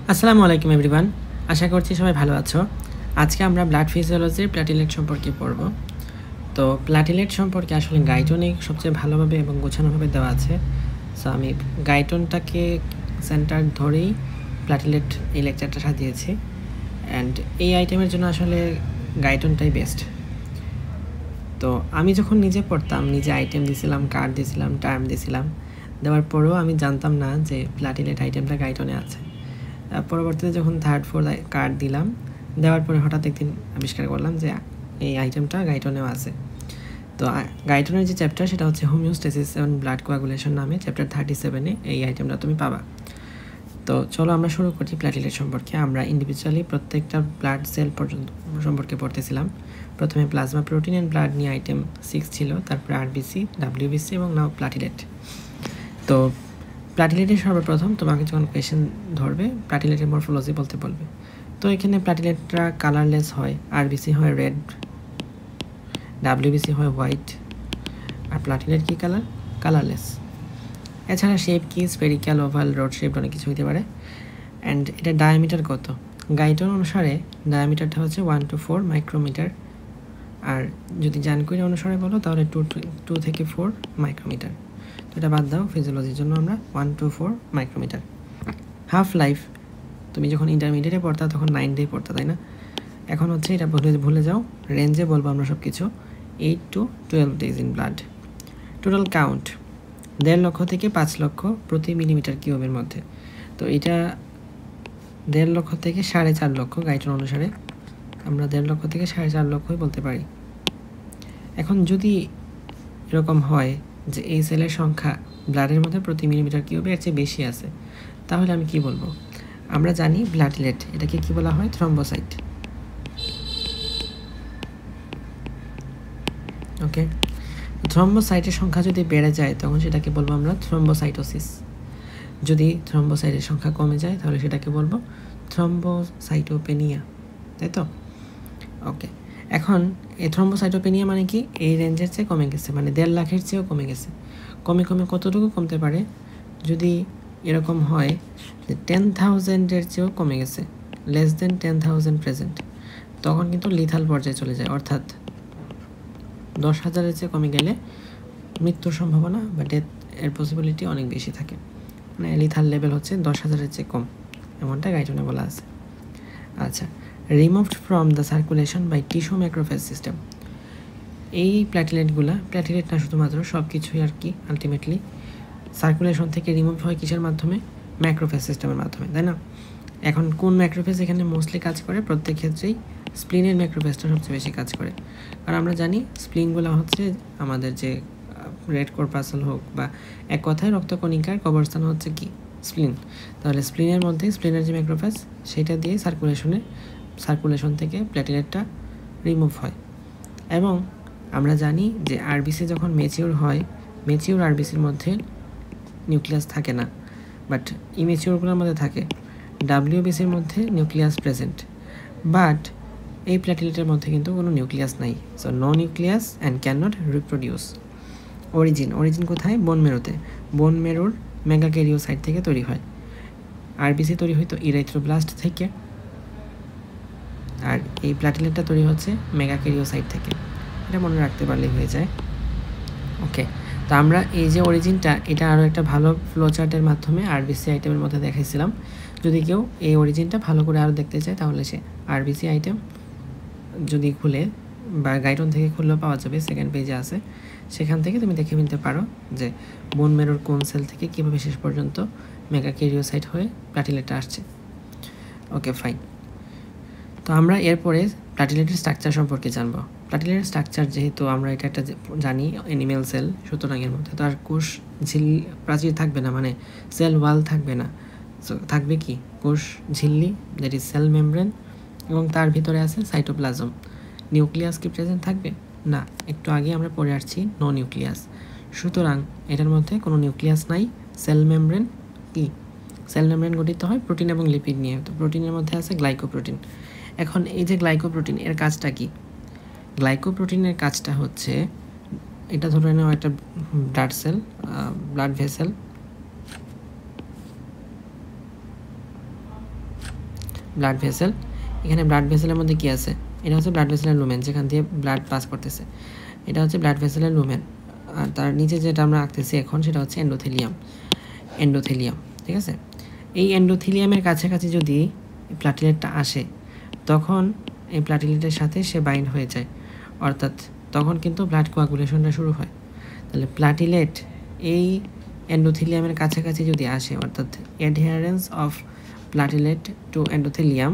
আসসালামু আলাইকুম এভরিওয়ান, আশা করছি সবাই ভালো আছো। আজকে আমরা ব্লাড ফিজিওলজির প্ল্যাটিলেট সম্পর্কে পড়ব। তো প্ল্যাটিলেট সম্পর্কে আসলে গাইডনে সবচেয়ে ভালোভাবে এবং গোছানোভাবে দেওয়া আছে। সো আমি গাইডনটাকে সেন্টার ধরেই প্ল্যাটিলেট এই লেকচারটা সাজিয়েছি। অ্যান্ড এই আইটেমের জন্য আসলে গাইডনটাই বেস্ট। তো আমি যখন নিজে পড়তাম, নিজে আইটেম দিয়েছিলাম, কার্ড দিয়েছিলাম, টার্ম দিয়েছিলাম, দেওয়ার পরেও আমি জানতাম না যে প্ল্যাটিলেট আইটেমটা গাইডনে আছে। পরবর্তীতে যখন থার্ড ফোর্থ কার্ড দিলাম, দেওয়ার পরে হঠাৎ একদিন আবিষ্কার করলাম যে এই আইটেমটা গাইটনেও আছে। তো গাইটনের যে চ্যাপ্টার সেটা হচ্ছে হোমিওস্টেসিস অ্যান্ড ব্লাড কোয়াগুলেশন নামে চ্যাপ্টার 37-এ এই আইটেমটা তুমি পাবা। তো চলো আমরা শুরু করি প্ল্যাটিলেট সম্পর্কে। আমরা ইন্ডিভিজুয়ালি প্রত্যেকটা ব্লাড সেল পর্যন্ত সম্পর্কে পড়তেছিলাম। প্রথমে প্লাজমা প্রোটিন অ্যান্ড ব্লাড নিয়ে আইটেম 6 ছিল, তারপরে আরবিসি, ডাব্লিউবিসি এবং নাও প্ল্যাটিলেট। তো প্ল্যাটিলেটের সর্বপ্রথম তোমাকে যখন কোয়েশ্চেন ধরবে প্ল্যাটিলেটের মরফোলজি বলতে বলবে। তো এখানে প্ল্যাটিলেটরা কালারলেস হয়, আরবিসি হয় রেড, ডাব্লিউবিসি হয় হোয়াইট, আর প্ল্যাটিলেট কি কালার? কালারলেস। এছাড়া শেপ কি স্পেরিক্যাল, ওভাল, রড শেপ অনেক কিছু হতে পারে। অ্যান্ড এটা ডায়ামিটার কত? গাইটন অনুসারে ডায়ামিটারটা হচ্ছে 1 to 4 মাইক্রোমিটার, আর যদি জানকুইরি অনুসারে বলো তাহলে 2 থেকে 4 মাইক্রোমিটার। তো এটা বাদ দাও, ফিজিওলজির জন্য আমরা 1 to 4 মাইক্রোমিটার। হাফ লাইফ তুমি যখন ইন্টারমিডিয়েটে পড়তা তখন 9 ডে পড়তা, তাই না? এখন হচ্ছে এটা ভুলে যাও, রেঞ্জে বলবো আমরা সব কিছু। 8 to 12 days in blood. Total count 1.5 লক্ষ থেকে 5 লক্ষ প্রতি মিলিমিটার কিউবের মধ্যে। তো এটা 1.5 লক্ষ থেকে 4.5 লক্ষ গাইটন অনুসারে, আমরা 1.5 লক্ষ থেকে 4.5 লক্ষই বলতে পারি। এখন যদি এরকম হয় যে এই সেলের সংখ্যা ব্লাডের মধ্যে প্রতি মিলিমিটার কিউবে এর চেয়ে বেশি আছে, তাহলে আমি কি বলবো? আমরা জানি প্ল্যাটিলেট, এটাকে কি বলা হয়? থ্রম্বোসাইট। ওকে, থ্রম্বোসাইটের সংখ্যা যদি বেড়ে যায় তখন সেটাকে বলবো আমরা থ্রম্বোসাইটোসিস। যদি থ্রম্বোসাইটের সংখ্যা কমে যায় তাহলে সেটাকে বলবো থ্রম্বোসাইটোপেনিয়া, তাই তো? ওকে, এখন এই থ্রম্বোসাইটোপেনিয়া মানে কি? এই রেঞ্জের চেয়ে কমে গেছে, মানে 1.5 লাখের চেয়েও কমে গেছে। কমে কতটুকু কমতে পারে? যদি এরকম হয় যে 10,000-এর চেয়েও কমে গেছে, লেস দেন 10,000 প্রেজেন্ট, তখন কিন্তু লিথাল পর্যায়ে চলে যায়। অর্থাৎ 10,000-এর চেয়ে কমে গেলে মৃত্যুর সম্ভাবনা বা ডেথ এর পসিবিলিটি অনেক বেশি থাকে। মানে লিথাল লেভেল হচ্ছে 10,000-এর চেয়ে কম, এমনটা গাইডনে বলা আছে। আচ্ছা, removed from the circulation by tissue macrophage system. এই প্ল্যাটিলেট না শুধুমাত্র, সব কিছুই আর কি আলটিমেটলি সার্কুলেশন থেকে রিমুভ হয় কিসের মাধ্যমে? ম্যাক্রোফেজ সিস্টেমের মাধ্যমে, তাই না? এখন কোন ম্যাক্রোফেজ এখানে মোস্টলি কাজ করে? প্রত্যেক ক্ষেত্রেই স্প্লিনের ম্যাক্রোফেজটা সবচেয়ে বেশি কাজ করে। কারণ আমরা জানি স্প্লিনগুলো হচ্ছে আমাদের যে রেড কর্পাসল হোক বা এক কথায় রক্তকণিকার কবরস্থান হচ্ছে কি? স্প্লিন। তাহলে স্প্লিনের মধ্যে স্প্লিনের যে ম্যাক্রোফেজ সেটা দিয়ে সার্কুলেশন থেকে প্ল্যাটিলেটটা রিমুভ হয়। এবং আমরা জানি যে আরবিসি যখন ম্যাচিওর হয়, ম্যাচিওর আরবিসির মধ্যে নিউক্লিয়াস থাকে না, বাট ইমেচিওরগুলোর মধ্যে থাকে। ডাব্লিউবিসির মধ্যে নিউক্লিয়াস প্রেজেন্ট, বাট এই প্ল্যাটিলেটের মধ্যে কিন্তু কোনো নিউক্লিয়াস নাই। So no nucleus and can not reproduce. Origin কোথায়? বোন মেরুতে। বোন মেরুর মেগাক্যারিওসাইট থেকে তৈরি হয়। আরবিসি তৈরি হয়তো ইরাইথ্রোব্লাস্ট থেকে, আর এই প্ল্যাটিলেটটা তৈরি হচ্ছে মেগাক্যারিওসাইট থেকে। এটা মনে রাখতে পারলেই হয়ে যায়। ওকে, তো আমরা এই যে অরিজিনটা, এটা আরও একটা ভালো ফ্লোচার্টের মাধ্যমে আরবিসি আইটেমের মধ্যে দেখাইছিলাম। যদি কেউ এই অরিজিনটা ভালো করে আরও দেখতে চায় তাহলে সে আরবিসি আইটেম যদি খুলে বা গাইডন থেকে খুললেও পাওয়া যাবে, সেকেন্ড পেজে আছে, সেখান থেকে তুমি দেখে নিতে পারো যে বোন মেরুর কোন সেল থেকে কীভাবে শেষ পর্যন্ত মেগাক্যারিওসাইট হয়ে প্ল্যাটিলেটটা আসছে। ওকে, ফাইন। তো আমরা এরপরে প্ল্যাটিলেটের স্ট্রাকচার সম্পর্কে জানবো। প্ল্যাটিলেটের স্ট্রাকচার যেহেতু আমরা এটা একটা জানি অ্যানিমেল সেল, সুতরাং এর মধ্যে তো আর কোষ প্রাচীর থাকবে না, মানে সেল ওয়াল থাকবে না। সো থাকবে কি? কোষ ঝিল্লি, দ্যাট ইজ সেল মেমব্রেন, এবং তার ভিতরে আছে সাইটোপ্লাজম। নিউক্লিয়াস কি প্রেজেন্ট থাকবে? না, একটু আগে আমরা পড়ে আসছি নো নিউক্লিয়াস। সুতরাং এটার মধ্যে কোনো নিউক্লিয়াস নাই। সেল মেমব্রেন কি? সেল মেমব্রেন গঠিত হয় প্রোটিন এবং লিপিড নিয়ে। তো প্রোটিনের মধ্যে আছে গ্লাইকোপ্রোটিন। এখন এই যে গ্লাইকোপ্রোটিন, এর কাজটা কি? গ্লাইকোপ্রোটিনের কাজটা হচ্ছে, এটা ধরে নেওয়া একটা blood cell, blood vessel. Blood vessel. এখানে ব্লাড ভেসেলের মধ্যে কী আছে? এটা হচ্ছে ব্লাড ভেসেলের লুমেন, যেখান দিয়ে ব্লাড পাস করতেছে। এটা হচ্ছে ব্লাড ভেসেলের লুমেন। আর তার নিচে যেটা আমরা আঁকতেছি এখন সেটা হচ্ছে এন্ডোথেলিয়াম। ঠিক আছে, এই এন্ডোথেলিয়ামের কাছাকাছি যদি প্লাটিলেটটা আসে, তখন এই প্লাটিলেটের সাথে সে বাইন্ড হয়ে যায়, অর্থাৎ তখন কিন্তু ব্লাড কোয়াগুলেশনটা শুরু হয়। তাহলে প্লাটিলেট এই এন্ডোথেলিয়ামের কাছাকাছি যদি আসে, অর্থাৎ অ্যাডহিয়ারেন্স অফ প্লাটিলেট টু এন্ডোথেলিয়াম,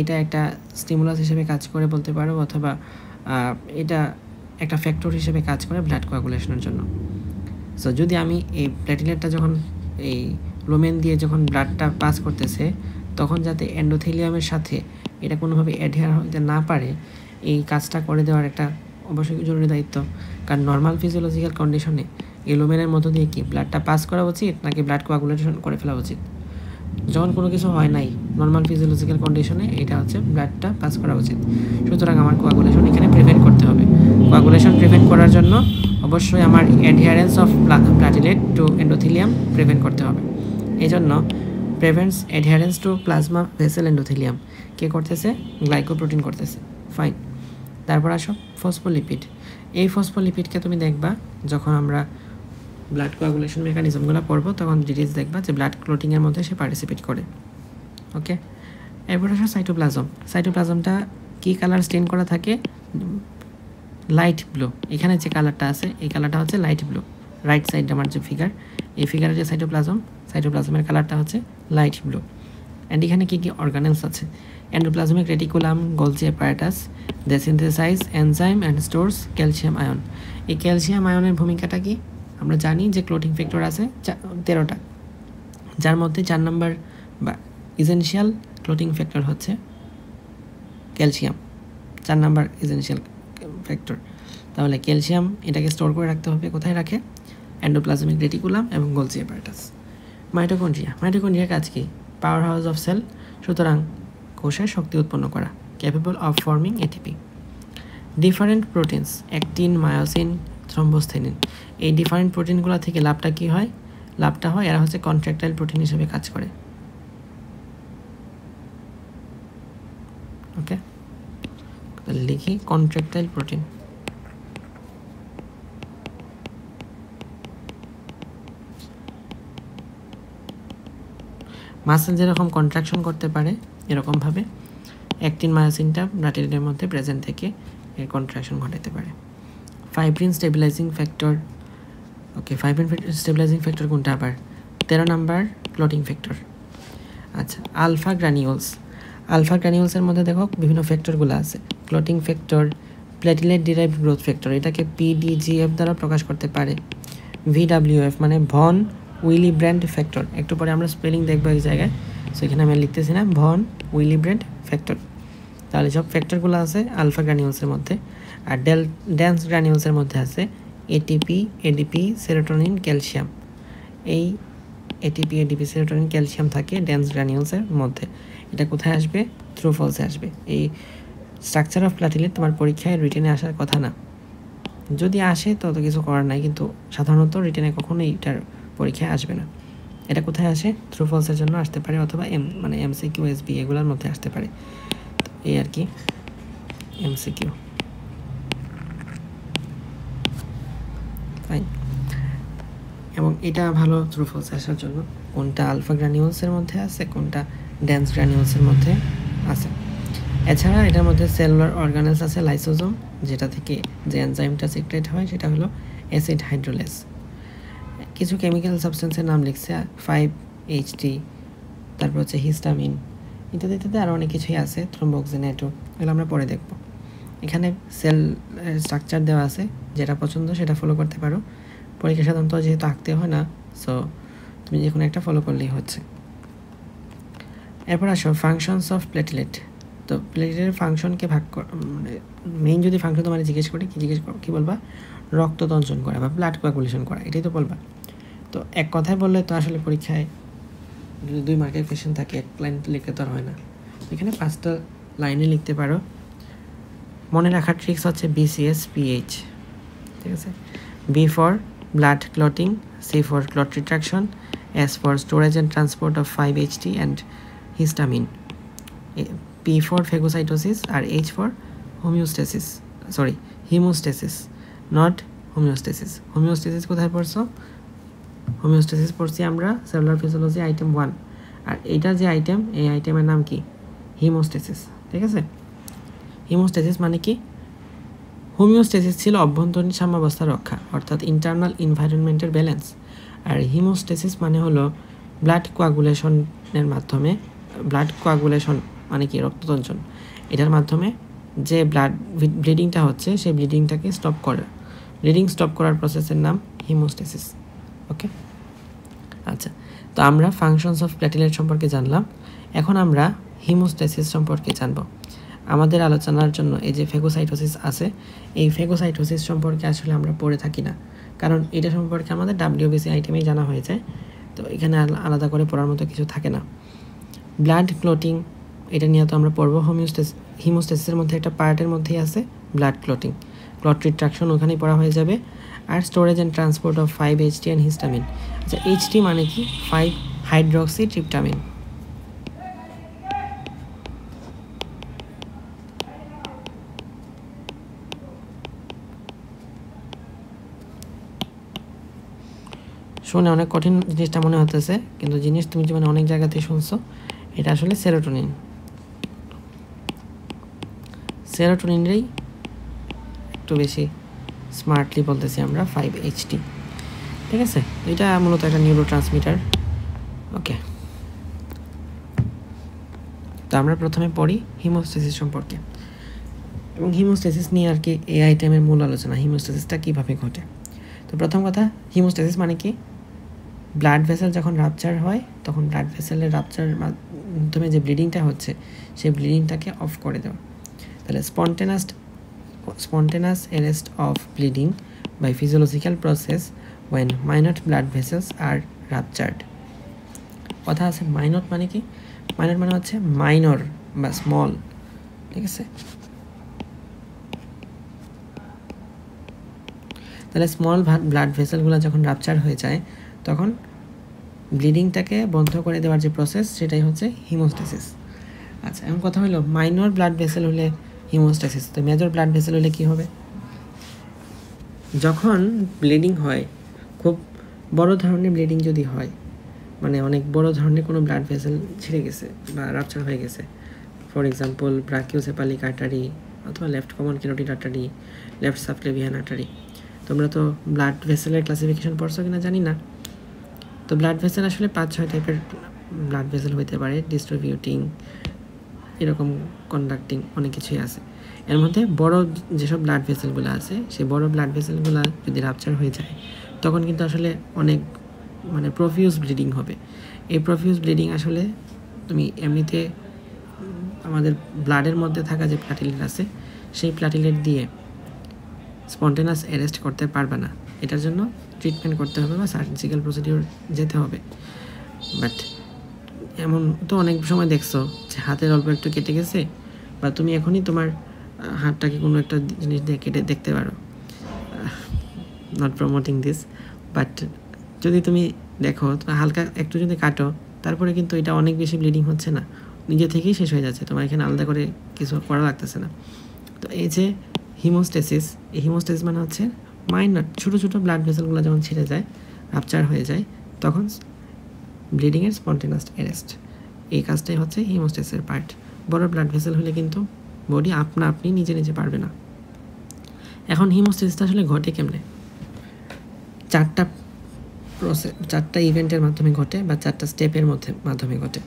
এটা একটা স্টিমুলাস হিসেবে কাজ করে বলতে পারো, অথবা এটা একটা ফ্যাক্টর হিসেবে কাজ করে ব্লাড কোয়াগুলেশনের জন্য। সো যদি আমি এই প্ল্যাটিলেটটা যখন এই লুমেন দিয়ে যখন ব্লাডটা পাস করতেছে, তখন যাতে এন্ডোথেলিয়ামের সাথে এটা কোনোভাবে অ্যাডহেয়ার হতে না পারে, এই কাজটা করে দেওয়ার একটা অবশ্যই জরুরি দায়িত্ব। কারণ নর্মাল ফিজিওলজিক্যাল কন্ডিশনে এই লুমেনের মধ্য দিয়ে কি ব্লাডটা পাস করা উচিত নাকি ব্লাড কোয়াগুলেশন করে ফেলা উচিত? যখন কোনো কিছু হয় নাই নর্মাল ফিজিওলজিক্যাল কন্ডিশনে, এটা হচ্ছে ব্লাডটা পাস করা উচিত। সুতরাং আমার কোয়াগুলেশন এখানে প্রিভেন্ট করতে হবে। কোয়াগুলেশন প্রিভেন্ট করার জন্য অবশ্যই আমার adherence of platelet to endothelium prevent করতে হবে। এই জন্য prevents adherence to plasma vessel endothelium কে করতেছে? গ্লাইকোপ্রোটিন করতেছে। ফাইন। তারপর আসো ফসফোলিপিড। এই ফসফোলিপিডকে তুমি দেখবা যখন আমরা ব্লাড কোয়াগুলেশন মেকানিজমগুলো পড়বো, তখন ডিটেলস দেখবা যে ব্লাড ক্লটিংয়ের মধ্যে সে পার্টিসিপেট করে। ওকে, এরপর আসো সাইটোপ্লাজম। সাইটোপ্লাজমটা কী কালার স্টেন করা থাকে? Light blue. এখানে যে কালারটা আছে এই কালারটা হচ্ছে লাইট ব্লু। রাইট সাইড আমার যে ফিগার, এই ফিগারের যে সাইটোপ্লাজমের কালারটা হচ্ছে লাইট ব্লু। অ্যান্ড এখানে কী কী অর্গানেলস আছে? Endoplasmic reticulum, Golgi apparatus, they synthesise enzyme and stores calcium ion. এই ক্যালসিয়াম আয়নের ভূমিকাটা কি? আমরা জানি যে ক্লোটিং ফ্যাক্টর আছে 13টা, যার মধ্যে 4 নম্বর বা ইসেনশিয়াল ক্লোটিং ফ্যাক্টর হচ্ছে ক্যালসিয়াম। 4 নম্বর ইসেনশিয়াল ফ্যাক্টর। তাহলে ক্যালসিয়াম এটাকে স্টোর করে রাখতে হবে, কোথায় রাখে? এন্ডোপ্লাজমিক রেটিকুলাম এবং গোলজি অ্যাপারেটাস। মাইটোকন্ড্রিয়ার কাজ কি? Power house of cell. সুতরাং কোষের শক্তি উৎপন্ন করা, capable of forming ATP. Different proteins, actin, myosin, thrombosthenin. এই ডিফারেন্ট প্রোটিনগুলো থেকে লাভটা কী হয়? লাভটা হয় এরা হচ্ছে কন্ট্রাকটাইল প্রোটিন হিসেবে কাজ করে। ওকে, লিখি কন্ট্রাকটাইল প্রোটিন। মাসেল যেরকম কন্ট্রাকশন করতে পারে, এরকমভাবে অ্যাক্টিন মায়োসিনটা প্লাটিলেটের মধ্যে প্রেজেন্ট থেকে এর কন্ট্রাকশন ঘটাতে পারে। Fibrin stabilizing factor. Okay, fibrin stabilizing factor কোনটা আবার? 13 নাম্বার ক্লটিং ফ্যাক্টর। আচ্ছা, আলফা গ্রানিউলসের মধ্যে দেখো বিভিন্ন ফ্যাক্টরগুলো আছে। Clotting factor, platelet derived growth factor, এটাকে PDGF দ্বারা প্রকাশ করতে পারে। VWF মানে ভন উইলিব্র্যান্ড ফ্যাক্টর। একটু পরে আমরা স্পেলিং দেখবো এই জায়গায়, সো এখানে আমি লিখতেছি না, ভন উইলিব্র্যান্ড ফ্যাক্টর। তাহলে সব ফ্যাক্টরগুলো আছে আলফা গ্রানিউলসের মধ্যে। আর ডেন্স গ্রানিউলসের মধ্যে আছে ATP, ADP, সেরোটোনিন, ক্যালসিয়াম। এই ATP, ADP, সেরোটোনিন, ক্যালসিয়াম থাকে ডেন্স গ্রানিউলসের মধ্যে। এটা কোথায় আসবে? থ্রু ফলসে আসবে। এই স্ট্রাকচার অফ প্লাটিলেট তোমার পরীক্ষায় রিটেনে আসার কথা না, যদি আসে তত কিছু করার নাই, কিন্তু সাধারণত রিটেনে কখনোই এটার পরীক্ষায় আসবে না। এটা কোথায় আসে? থ্রু ফলসের জন্য আসতে পারে, অথবা MCQ, SB এগুলোর মধ্যে আসতে পারে। এই আর কি MCQ। ফাইন। এবং এটা ভালো থ্রু ফলসে আসার জন্য কোনটা আলফা গ্রানিউলসের মধ্যে আছে, কোনটা ডেন্স গ্রানিউলসের মধ্যে আছে। এছাড়া এটার মধ্যে সেলুলার অর্গানেলস আছে লাইসোজোম, যেটা থেকে যে এনজাইমটা সিক্রেট হয় সেটা হলো অ্যাসিড হাইড্রোলেস। কিছু কেমিক্যাল সাবস্টেন্সের নাম লিখছে, 5-HT, তারপর হচ্ছে হিস্টামিন, ইত্যাদি ইত্যাদি আরও অনেক কিছুই আছে, থ্রোম্বোক্সিনেটো, এগুলো আমরা পরে দেখব। এখানে সেল স্ট্রাকচার দেওয়া আছে, যেটা পছন্দ সেটা ফলো করতে পারো। পরীক্ষা সাধারণত যেহেতু আঁকতে হয় না, সো তুমি যে কোনো একটা ফলো করলেই হচ্ছে। এরপর আসো ফাংশনস অফ প্লেটলেট। তো প্লেটলেটের ফাংশনকে মানে মেইন যদি ফাংশন তোমার জিজ্ঞেস করি, কী বলবা? রক্ত তঞ্চন করা বা ব্লাড কোয়াগুলেশন করা, এটাই তো বলবা। তো এক কথায় বললে তো আসলে পরীক্ষায় যদি 2 মার্কের কোয়েশ্চেন থাকে, 1 লাইন লিখতে তো আর হয় না। এখানে 5টা লাইনে লিখতে পারো। মনে রাখার ট্রিক্স হচ্ছে BCS-PH, ঠিক আছে? B for blood clotting, C for clot retraction, S for storage and transport of 5-HT and histamine, P for phagocytosis আর H for homeostasis, sorry haemostasis, not homeostasis. Homeostasis কোথায় পড়ছো? হোমিওস্টেসিস পড়ছি আমরা cellular physiology item 1, আর এইটা যে item, এই আইটেমের নাম কি? হিমোস্টেসিস। ঠিক আছে, হিমোস্টেসিস মানে কি? হোমিওস্টেসিস ছিল অভ্যন্তরীণ সাম্যাবস্থা রক্ষা, অর্থাৎ ইন্টারনাল এনভায়রনমেন্টের ব্যালেন্স, আর হিমোস্টেসিস মানে হলো ব্লাড কোয়াগুলেশনের মাধ্যমে, ব্লাড কোয়াগুলেশন মানে কি? রক্ততঞ্চন, এটার মাধ্যমে যে ব্লিডিংটা হচ্ছে সেই ব্লিডিংটাকে স্টপ করে, ব্লিডিং স্টপ করার প্রসেসের নাম হিমোস্টেসিস। ওকে, আচ্ছা, তো আমরা ফাংশনস অফ প্ল্যাটিলেট সম্পর্কে জানলাম, এখন আমরা হিমোস্টেসিস সম্পর্কে জানব। আমাদের আলোচনার জন্য এই যে ফেগোসাইটোসিস আছে, এই ফেগোসাইটোসিস সম্পর্কে আসলে আমরা পড়ে থাকি না, কারণ এটা সম্পর্কে আমাদের WBC আইটেমেই জানা হয়ে যায়, তো এখানে আলাদা করে পড়ার মতো কিছু থাকে না। ব্লাড ক্লটিং, এটা নিয়ে তো আমরা পড়বো। হিমোস্টেসিসের মধ্যে একটা পার্টের মধ্যেই আছে ব্লাড ক্লটিং, ক্লট রিট্রাকশন ওখানেই পড়া হয়ে যাবে। আর storage and transport of 5-HT and histamine. আচ্ছা, HT মানে কি? 5-হাইড্রক্সিট্রিপটামিন। শুনে অনেক কঠিন জিনিসটা মনে হতেছে, কিন্তু জিনিস তুমি জীবনে অনেক জায়গাতে শুনছো। এটা আসলে সেরোটোনিন। সেরোটোনিনরেই একটু বেশি স্মার্টলি বলতেছি আমরা 5-HT। ঠিক আছে, এটা মূলত একটা নিউরো ট্রান্সমিটার। ওকে, তো আমরা প্রথমে পড়ি হিমোস্টেসিস সম্পর্কে, এবং হিমোস্টেসিস নিয়ে আর কি এই আইটেমের মূল আলোচনা, হিমোস্টেসিসটা কীভাবে ঘটে। তো প্রথম কথা, হিমোস্টেসিস মানে কি? ব্লাড ভেসেল যখন রাপচার হয়, তখন ব্লাড ভেসেলের রাপচার মাধ্যমে যে ব্লিডিংটা হচ্ছে, সেই ব্লিডিংটাকে অফ করে দেওয়া। তাহলে spontaneous arrest of bleeding by physiological process when minute blood vessels are ruptured. কথা আছে মাইনর মানে কি? মাইনর মানে হচ্ছে মাইনর বা স্মল। ঠিক আছে, তাহলে স্মল ব্লাড ভেসেলগুলো যখন রাপচার হয়ে যায়, তখন ব্লিডিংটাকে বন্ধ করে দেওয়ার যে প্রসেস, সেটাই হচ্ছে হিমোস্টেসিস। আচ্ছা, এখন কথা হলো মাইনর ব্লাড ভেসেল হলে হিমোস্টেসিস, তো মেজর ব্লাড ভেসেল হলে কি হবে? যখন ব্লিডিং হয়, খুব বড় ধরনের ব্লিডিং যদি হয়, মানে অনেক বড় ধরনের কোনো ব্লাড ভেসেল ছিঁড়ে গেছে বা রাপচার হয়ে গেছে, ফর এক্সাম্পল ব্রাকিওসেফালিক আর্টারি অথবা left common carotid artery, left subclavian artery. তোমরা তো ব্লাড ভেসেলের ক্লাসিফিকেশন পড়ছো কিনা জানি না। তো ব্লাড ভেসেল আসলে 5-6 টাইপের ব্লাড ভেসেল হইতে পারে, ডিস্ট্রিবিউটিং, এরকম কন্ডাক্টিং, অনেক কিছুই আছে। এর মধ্যে বড় যেসব ব্লাড ভেসেলগুলো আছে, সেই বড় ব্লাড ভেসেলগুলো যদি রাপচার হয়ে যায়, তখন কিন্তু আসলে অনেক মানে প্রফিউজ ব্লিডিং হবে। এই প্রফিউজ ব্লিডিং আসলে তুমি এমনিতে আমাদের ব্লাডের মধ্যে থাকা যে প্লাটিলেট আছে, সেই প্লাটিলেট দিয়ে স্পন্টেনাস অ্যারেস্ট করতে পারবে না। এটার জন্য ট্রিটমেন্ট করতে হবে বা সার্জিক্যাল প্রসিডিওর যেতে হবে। বাট এমন তো অনেক সময় দেখছো যে হাতের অল্প একটু কেটে গেছে, বা তুমি এখনই তোমার হাতটাকে কোনো একটা জিনিস দিয়ে কেটে দেখতে পারো, নট প্রমোটিং দিস, বাট যদি তুমি দেখো হালকা একটু যদি কাটো, তারপরে কিন্তু এটা অনেক বেশি ব্লিডিং হচ্ছে না, নিজে থেকেই শেষ হয়ে যাচ্ছে, তোমার এখানে আলাদা করে কিছু করা লাগতেছে না। তো এই যে হিমোস্টেসিস, এই হিমোস্টেসিস মানে হচ্ছে মাইনর ছোটো ছোটো ব্লাড ভেসেলগুলো যখন ছিঁড়ে যায়, রাপচার হয়ে যায়, তখন ব্লিডিংয়ের স্পন্টেনাস অ্যারেস্ট, এই কাজটাই হচ্ছে হিমোস্টেসিসের পার্ট। বড় ব্লাড ভেসেল হলে কিন্তু বডি আপনি নিজে নিজে পারবে না। এখন হিমোস্টেসিসটা আসলে ঘটে কেমনে? চারটা ইভেন্টের মাধ্যমে ঘটে, বা 4টা স্টেপের মাধ্যমে ঘটে।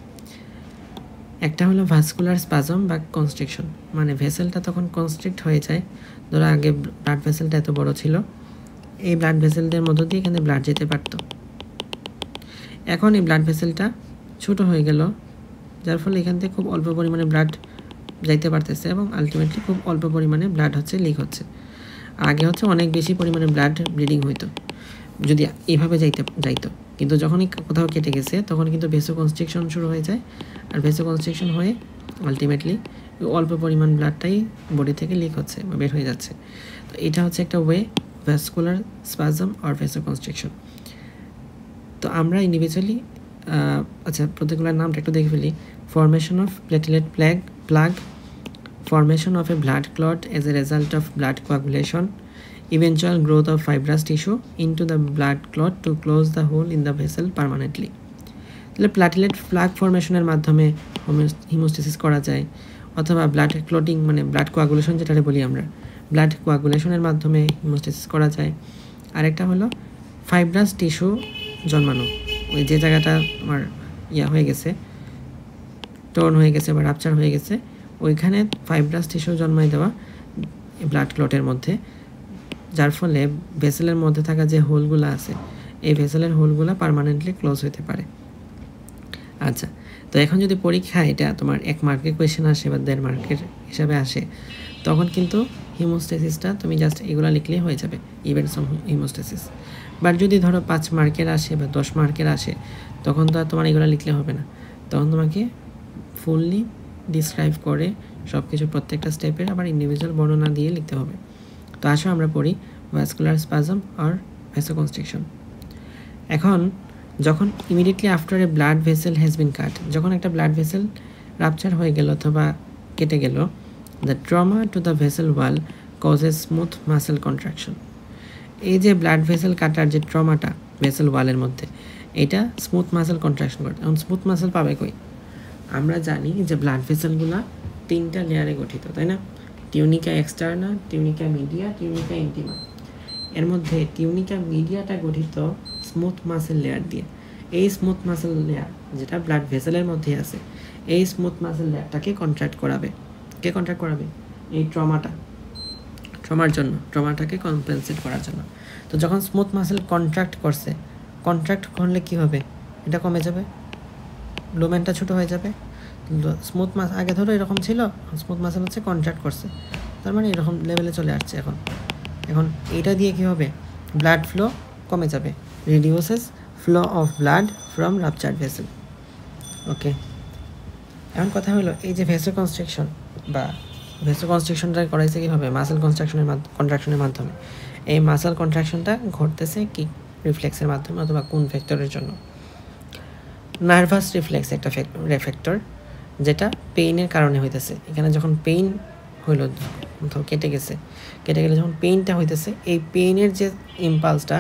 একটা হলো ভাস্কুলার স্পাজম বা কনস্ট্রিকশন, মানে ভেসেলটা তখন কনস্ট্রিক্ট হয়ে যায়। ধরো আগে ব্লাড ভেসেলটা এত বড় ছিল, এই ব্লাড ভেসেলদের মধ্য দিয়ে এখানে ব্লাড যেতে পারতো। এখন এই ব্লাড ভেসেলটা ছোট হয়ে গেল, যার ফলে এখান থেকে খুব অল্প পরিমাণে ব্লাড যাইতে পারতেছে, এবং আলটিমেটলি খুব অল্প পরিমাণে ব্লাড হচ্ছে লিক হচ্ছে। আগে হচ্ছে অনেক বেশি পরিমাণে ব্লাড ব্লিডিং হইতো যদি এইভাবে যাইতো, কিন্তু যখনই কোথাও কেটে গেছে, তখন কিন্তু ভেসোকনস্ট্রিকশন শুরু হয়ে যায়, আর ভেসোকনস্ট্রিকশন হয়ে আলটিমেটলি অল্প পরিমাণ ব্লাডটাই বডি থেকে লিক হচ্ছে বা বের হয়ে যাচ্ছে। তো এটা হচ্ছে একটা ওয়ে, ভ্যাসকুলার স্পাজম আর ভেসোকনস্ট্রিকশন। তো আমরা ইন্ডিভিজুয়ালি আচ্ছা প্রতিগুলোর নামটা একটু দেখে ফেলি। Formation of platelet plug, formation of a blood clot as a result of blood coagulation, eventual growth of fibrous tissue into the blood clot to close the hole in the vessel permanently. তাহলে platelet plug ফর্মেশনের মাধ্যমে haemostasis করা যায়, অথবা blood clotting মানে blood coagulation যেটাকে বলি আমরা, blood কোয়াগুলেশনের মাধ্যমে হিমোস্টেসিস করা যায়। আরেকটা হলো ফাইব্রাস টিস্যু জন্মানো, ওই যে জায়গাটা আমার হয়ে গেছে, টোর্ন হয়ে গেছে বা রাপচার হয়ে গেছে, ওইখানে ফাইব্রাস টিস্যু জন্মাই দেওয়া ব্লাড ক্লটের মধ্যে, যার ফলে ভেসেলের মধ্যে থাকা যে হোলগুলো আছে এই ভেসেলের হোলগুলো পার্মানেন্টলি ক্লোজ হতে পারে। আচ্ছা, তো এখন যদি পরীক্ষায় এটা তোমার 1 মার্কের কোয়েশ্চেন আসে বা 1.5 মার্কের হিসাবে আসে, তখন কিন্তু হিমোস্টেসিসটা তুমি জাস্ট এগুলো লিখলেই হয়ে যাবে, ইভেন্টস অফ হিমোস্টেসিস। বাট যদি ধরো 5 মার্কের আসে বা 10 মার্কের আসে, তখন তো আর তোমার এগুলো লিখলে হবে না, তখন তোমাকে ফুললি ডিসক্রাইব করে সব কিছু প্রত্যেকটা স্টেপের আবার ইন্ডিভিজুয়াল বর্ণনা দিয়ে লিখতে হবে। তো আসো আমরা পড়ি ভাস্কুলার স্পাজম আর ভ্যাসোকনস্ট্রিকশন। এখন যখন immediately after a blood vessel has been cut, যখন একটা ব্লাড ভেসেল রাপচার হয়ে গেল অথবা কেটে গেল, the trauma to the vessel wall causes smooth muscle contraction. এই যে ব্লাড ভেসেল কাটার যে ট্রমাটা ভেসেল ওয়ালের মধ্যে, এটা স্মুথ মাসেল কন্ট্রাকশন করে। এখন স্মুথ মাসেল পাবে কই? আমরা জানি যে ব্লাড ভেসেলগুলো 3টা লেয়ারে গঠিত, তাই না? Tunica externa, tunica media, tunica intima. এর মধ্যে টিউনিকা মিডিয়াটা গঠিত স্মুথ মাসেল লেয়ার দিয়ে। এই স্মুথ মাসেল লেয়ার যেটা ব্লাড ভেসেলের মধ্যে আছে, এই স্মুথ মাসেল লেয়ারটাকে কন্ট্রাক্ট করাবে। কে কন্ট্রাক্ট করাবে? এই ট্রমার জন্য, ট্রমাটাকে কম্পেনসেট করার জন্য। তো যখন স্মুথ মাসেল কন্ট্রাক্ট করলে কী হবে? এটা কমে যাবে, লুমেনটা ছোটো হয়ে যাবে। স্মুথ মাস আগে ধরো এরকম ছিল, স্মুথ মাসেল হচ্ছে কন্ট্রাক্ট করছে, তার মানে এরকম লেভেলে চলে আসছে। এখন এইটা দিয়ে কী হবে? ব্লাড ফ্লো কমে যাবে, reduces flow of blood from ruptured vessel. Okay, এখন কথা হলো এই যে ভেসোকনস্ট্রিকশন বা ভেসোকনস্ট্রিকশনটা করাইছে কীভাবে? মাসেল কন্ট্রাকশনের মাধ্যমে। এই মাসেল কন্ট্রাকশনটা ঘটতেছে কি রিফ্লেক্সের মাধ্যমে অথবা কোন ফ্যাক্টরের জন্য? নার্ভাস রিফ্লেক্স একটা ফ্যাক্টর, যেটা পেইনের কারণে হইতেছে। এখানে যখন পেইন হইলো, কেটে গেলে যখন পেইনটা হইতেছে, এই পেইনের যে ইম্পালসটা,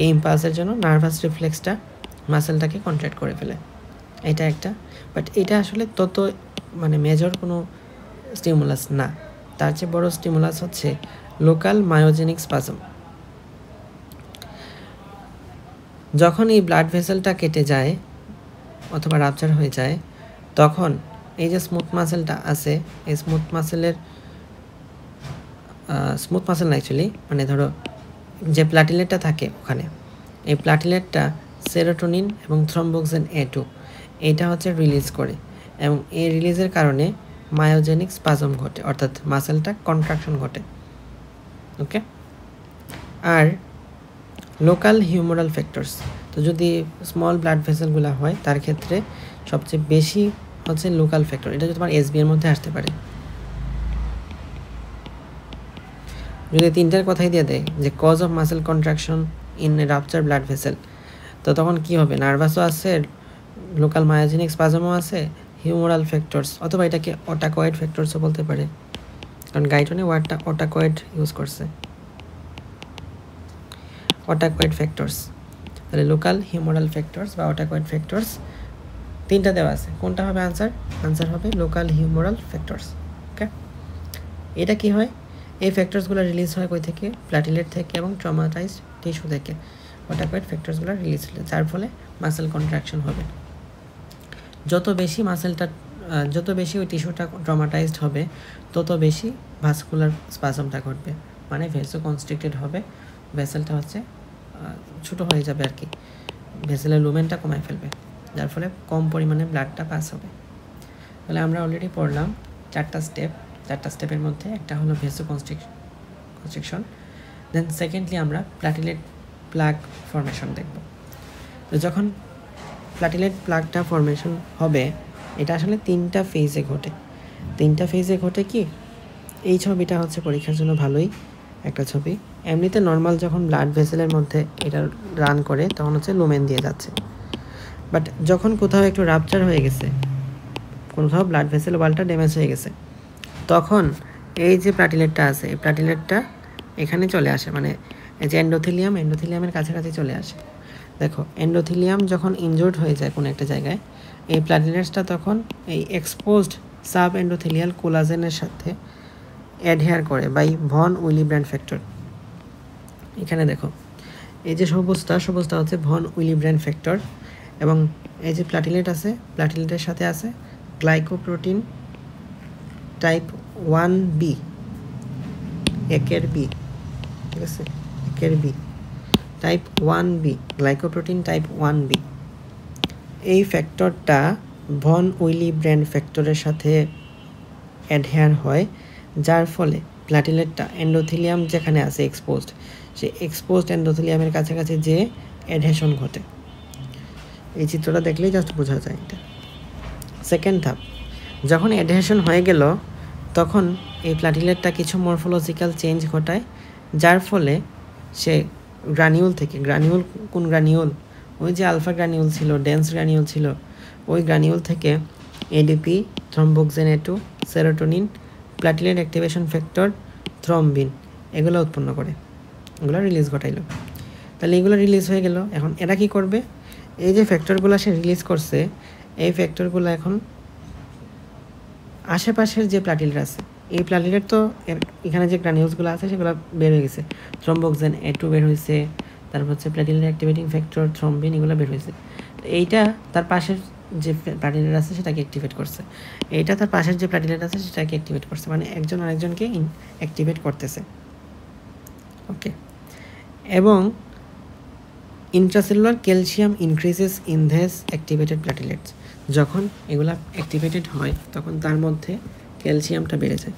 এই ইম্পালসের জন্য নার্ভাস রিফ্লেক্সটা মাসেলটাকে কন্ট্রাক্ট করে ফেলে। এটা একটা, বাট এটা আসলে তত মানে মেজর কোনো স্টিমুলাস না। তার চেয়ে বড় স্টিমুলাস হচ্ছে লোকাল মায়োজেনিক স্পাজম। যখন এই ব্লাড ভেসেলটা কেটে যায় অথবা রাপচার হয়ে যায়, তখন এই যে স্মুথ মাসেলটা আছে, এই স্মুথ মাসেল না অ্যাকচুয়ালি, মানে ধরো যে প্লাটিলেটটা থাকে ওখানে, এই প্লাটিলেটটা সেরোটোনিন এবং থ্রম্বোক্সিন A2 এইটা হচ্ছে রিলিজ করে, এবং এই রিলিজের কারণে মায়োজেনিক স্পাজম ঘটে, অর্থাৎ মাসেলটা কন্ট্রাকশন ঘটে। ওকে, আর লোকাল হিউমারাল ফ্যাক্টরস, তো যদি স্মল ব্লাড ভেসেলগুলো হয় তার ক্ষেত্রে সবচেয়ে বেশি হচ্ছে লোকাল ফ্যাক্টর। এটা যদি তোমার এসবি এর মধ্যে আসতে পারে। যদি 3টার কথাই দিয়ে দেয় যে cause of muscle contraction in rupture blood vessel, তো তখন কি হবে? নার্ভাসও আছে, লোকাল মায়োজেনিক স্পাজমও আছে, হিউমারাল ফ্যাক্টরস, অথবা এটাকে অটাকয়েড ফ্যাক্টরসও বলতে পারে, কারণ গাইটনে ওয়ার্ডটা অটাকয়েড ইউজ করছে। অটাকয়েড ফ্যাক্টরস, তাহলে লোকাল হিউমারাল ফ্যাক্টরস বা অটাকয়েড ফ্যাক্টরস 3টা দেওয়া আছে। কোনটা হবে আনসার হবে লোকাল হিউমারাল ফ্যাক্টরস। ওকে, এটা কি হয়? এই ফ্যাক্টরসগুলো রিলিজ হয় কই থেকে? প্ল্যাটিলেট থেকে এবং ট্রমাটাইজড টিস্যু থেকে অটাকয়েড ফ্যাক্টরসগুলো রিলিজ হলে, যার ফলে মাসেল কন্ট্রাকশন হবে। যত বেশি ওই টিস্যুটা ট্রমাটাইজড হবে, তত বেশি ভাস্কুলার স্পাজমটা ঘটবে, মানে ভেসোকনস্ট্রিক্টেড হবে, ভেসেলটা হচ্ছে ছোটো হয়ে যাবে আর কি, ভেসেলের লুমেনটা কমায় ফেলবে, যার ফলে কম পরিমাণে ব্লাডটা পাস হবে। তাহলে আমরা অলরেডি পড়লাম 4টা স্টেপের মধ্যে একটা হলো ভেসোকনস্ট্রিকশন, দেন সেকেন্ডলি আমরা প্ল্যাটিলেট প্লাগ ফর্মেশন দেখব। তো যখন প্ল্যাটিলেট প্লাগটা ফর্মেশন হবে, এটা আসলে 3টা ফেজে ঘটে। কি এই ছবিটা হচ্ছে পরীক্ষার জন্য ভালোই একটা ছবি। এমনিতে নর্মাল যখন ব্লাড ভেসেলের মধ্যে এটা রান করে তখন হচ্ছে লুমেন দিয়ে যাচ্ছে, বাট যখন কোথাও একটু রাপচার হয়ে গেছে, কোথাও ব্লাড ভেসেল ওয়ালটা ড্যামেজ হয়ে গেছে, তখন এই যে প্লাটিলেটটা আছে, এই প্লাটিলেটটা এখানে চলে আসে, মানে এই যে এন্ডোথেলিয়ামের কাছাকাছি চলে আসে। দেখো, এন্ডোথেলিয়াম যখন ইনজোর্ড হয়ে যায় কোনো একটা জায়গায়, এই প্লাটিলেটসটা তখন এই এক্সপোজড সাব এন্ডোথেলিয়াল কোলাজেনের সাথে অ্যাডহেয়ার করে বাই ভন উইলিব্র্যান্ড ফ্যাক্টর। এখানে দেখো, এই যে সবুজটা হচ্ছে ভন উইলিব্র্যান্ড ফ্যাক্টর, এবং এই যে প্লাটিলেট আছে, প্লাটিলেটের সাথে আছে গ্লাইকোপ্রোটিন টাইপ 1B, একের বি, ঠিক আছে, একের B, type 1B, glycoprotein type 1B। এই ফ্যাক্টরটা ভন উইলিব্র্যান্ড ফ্যাক্টরের সাথে অ্যাডহেয়ার হয়, যার ফলে প্লাটিলেটটা এন্ডোথেলিয়াম যেখানে আছে এক্সপোজড, সেই এক্সপোজড এন্ডোথেলিয়ামের কাছাকাছি যে অ্যাডহেশন ঘটে। এই চিত্রটা দেখলেই জাস্ট বোঝা যায় এটা। সেকেন্ড ধাপ, যখন অ্যাডহেশন হয়ে গেল, তখন এই প্লাটিলেটটা কিছু মরফোলজিক্যাল চেঞ্জ ঘটায়, যার ফলে সে গ্রানিউল থেকে, কোন গ্রানিউল, ওই যে আলফা গ্রানিউল ছিল, ডেন্স গ্রানিউল ছিল, ওই গ্রানিউল থেকে ADP, thromboxane A2, serotonin, platelet activation factor, thrombin, এগুলো উৎপন্ন করে, এগুলো রিলিজ ঘটাইলো। তাহলে এগুলো রিলিজ হয়ে গেল। এখন এরা কি করবে? এই যে ফ্যাক্টরগুলো সে রিলিজ করছে, এই ফ্যাক্টরগুলো এখন আশেপাশের যে প্লাটিলেট আছে, এই প্লাটিলেট তো এখানে যে গ্রানিউলসগুলো আছে সেগুলো বের হয়ে গেছে, থ্রম্বোক্সেন A2 বের হয়েছে, তারপর হচ্ছে প্লাটিলেট অ্যাক্টিভেটিং ফ্যাক্টর, থ্রম্বিন, এগুলো বের হয়েছে। তো এইটা তার পাশের যে প্লাটিলেট আছে সেটাকে অ্যাক্টিভেট করছে, এইটা তার পাশের যে প্লাটিলেট আছে সেটাকে অ্যাক্টিভেট করছে, মানে একজন আরেকজনকে অ্যাক্টিভেট করতেছে। ওকে, এবং intracellular calcium increases in this activated platelets. যখন এগুলা অ্যাক্টিভেটেড হয় তখন তার মধ্যে ক্যালসিয়ামটা বেড়ে যায়।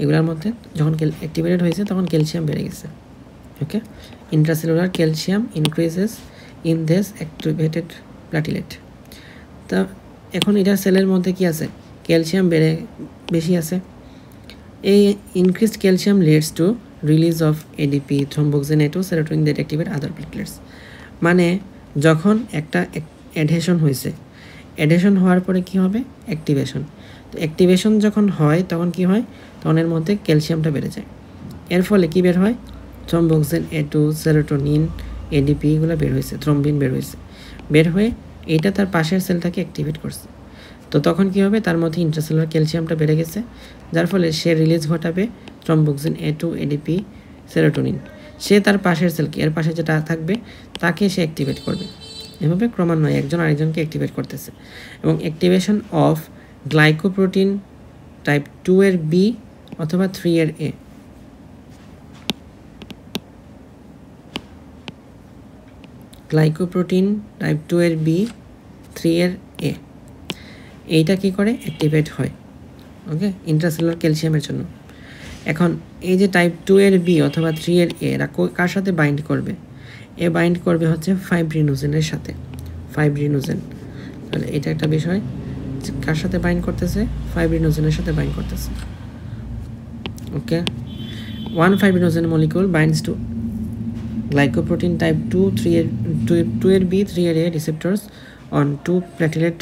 এগুলোর মধ্যে যখন অ্যাক্টিভেটেড হয়েছে তখন ক্যালসিয়াম বেড়ে গেছে। Okay, intracellular calcium increases in this activated platelet. তা এখন এটার সেলের মধ্যে কি আছে? ক্যালসিয়াম বেশি আছে। এই increased calcium leads to release of ADP, thromboxane A2, serotonin that activate other platelets. মানে যখন একটা অ্যাডহেশন হয়েছে, অ্যাডহেশন হওয়ার পরে কি হবে? অ্যাক্টিভেশন। তো অ্যাক্টিভেশন যখন হয় তখন কি হয়? তখন এর মধ্যে ক্যালসিয়ামটা বেড়ে যায়। এর ফলে কি বের হয়? থ্রম্বোক্সেন A2, সেরোটোনিন, এডিপি, এগুলো বের হয়েছে, থ্রম্বিন বের হয়েছে। বের হয়ে এইটা তার পাশের সেলটাকে অ্যাক্টিভেট করছে। তো তখন কি হবে? তার মধ্যে ইন্ট্রাসেলুলার ক্যালসিয়ামটা বেড়ে গেছে, যার ফলে সে রিলিজ ঘটাবে থ্রম্বোক্সিন A2, এডিপি, সেরোটোনিন। সে তার পাশের সেলকে, এর পাশে যেটা থাকবে তাকে সে অ্যাক্টিভেট করবে। এভাবে ক্রমান্বয়ে একজন আরেকজনকে অ্যাক্টিভেট করতেছে। এবং অ্যাক্টিভেশন অফ গ্লাইকোপ্রোটিন টাইপ 2 এর বি অথবা 3 এর এ। গ্লাইকোপ্রোটিন টাইপ 2 এর বি, 3 এর এ, এইটা কি করে? অ্যাক্টিভেট হয়। ওকে, ইন্ট্রাসেলুলার ক্যালসিয়ামের জন্য। এখন এই যে টাইপ 2 এর বি অথবা 3 এর এ, এরা কার সাথে বাইন্ড করবে? এ বাইন্ড করবে হচ্ছে ফাইব্রিনোজেনের সাথে, ফাইব্রিনোজেন। তাহলে এটা একটা বিষয়, কার সাথে বাইন্ড করতেছে? ফাইব্রিনোজেনের সাথে বাইন্ড করতেছে। ওকে, 1 fibrinogen molecule binds to glycoprotein type 2 এর B, 3 এর A receptors on 2 platelet,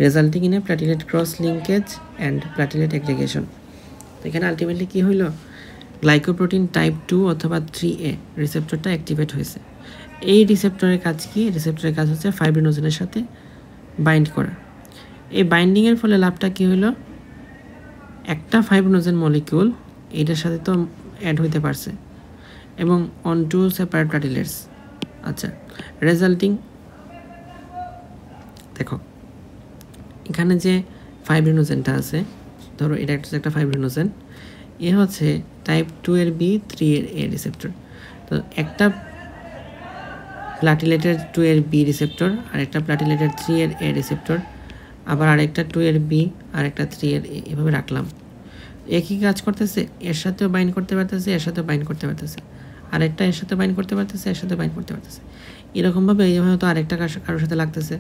resulting in a platelet cross linkage and platelet aggregation. তো এখানে আলটিমেটলি কি হইল? গ্লাইকোপ্রোটিন টাইপ 2 অথবা 3A রিসেপ্টরটা অ্যাক্টিভেট হয়েছে। এই রিসেপ্টরের কাজ কি? রিসেপ্টরের কাজ হচ্ছে ফাইব্রিনোজেনের সাথে বাইন্ড করা। এই বাইন্ডিংয়ের ফলে লাভটা কি হইল? একটা ফাইব্রিনোজেন মলিকিউল এইটার সাথে তো অ্যাড হইতে পারছে, এবং অন 2 সেপারেট প্লাটিলেটস। আচ্ছা, রেজাল্টিং, দেখো এখানে যে ফাইব্রিনোজেনটা আছে, ধরো এটা একটা ফাইব্রিনোজেন, এ হচ্ছে টাইপ 2 এর বি, 3 এর এ রিসেপ্টর। তো একটা প্লাটিলেটের 2 এর বি রিসেপ্টর, আর একটা প্লাটিলেটের 3 এর এ রিসেপ্টর, আবার আরেকটা 2 এর বি আর একটা 3 এর এ, এভাবে রাখলাম। একই কাজ করতেছে, এর সাথেও বাইন্ড করতে পারতেছে, এর সাথেও বাইন্ড করতে পারতেছে, আরেকটা এর সাথে বাইন্ড করতে পারতেছে, এর সাথে বাইন্ড করতে পারতেছে। এরকমভাবে এইভাবে তো আরেকটা কারোর সাথে লাগতেছে,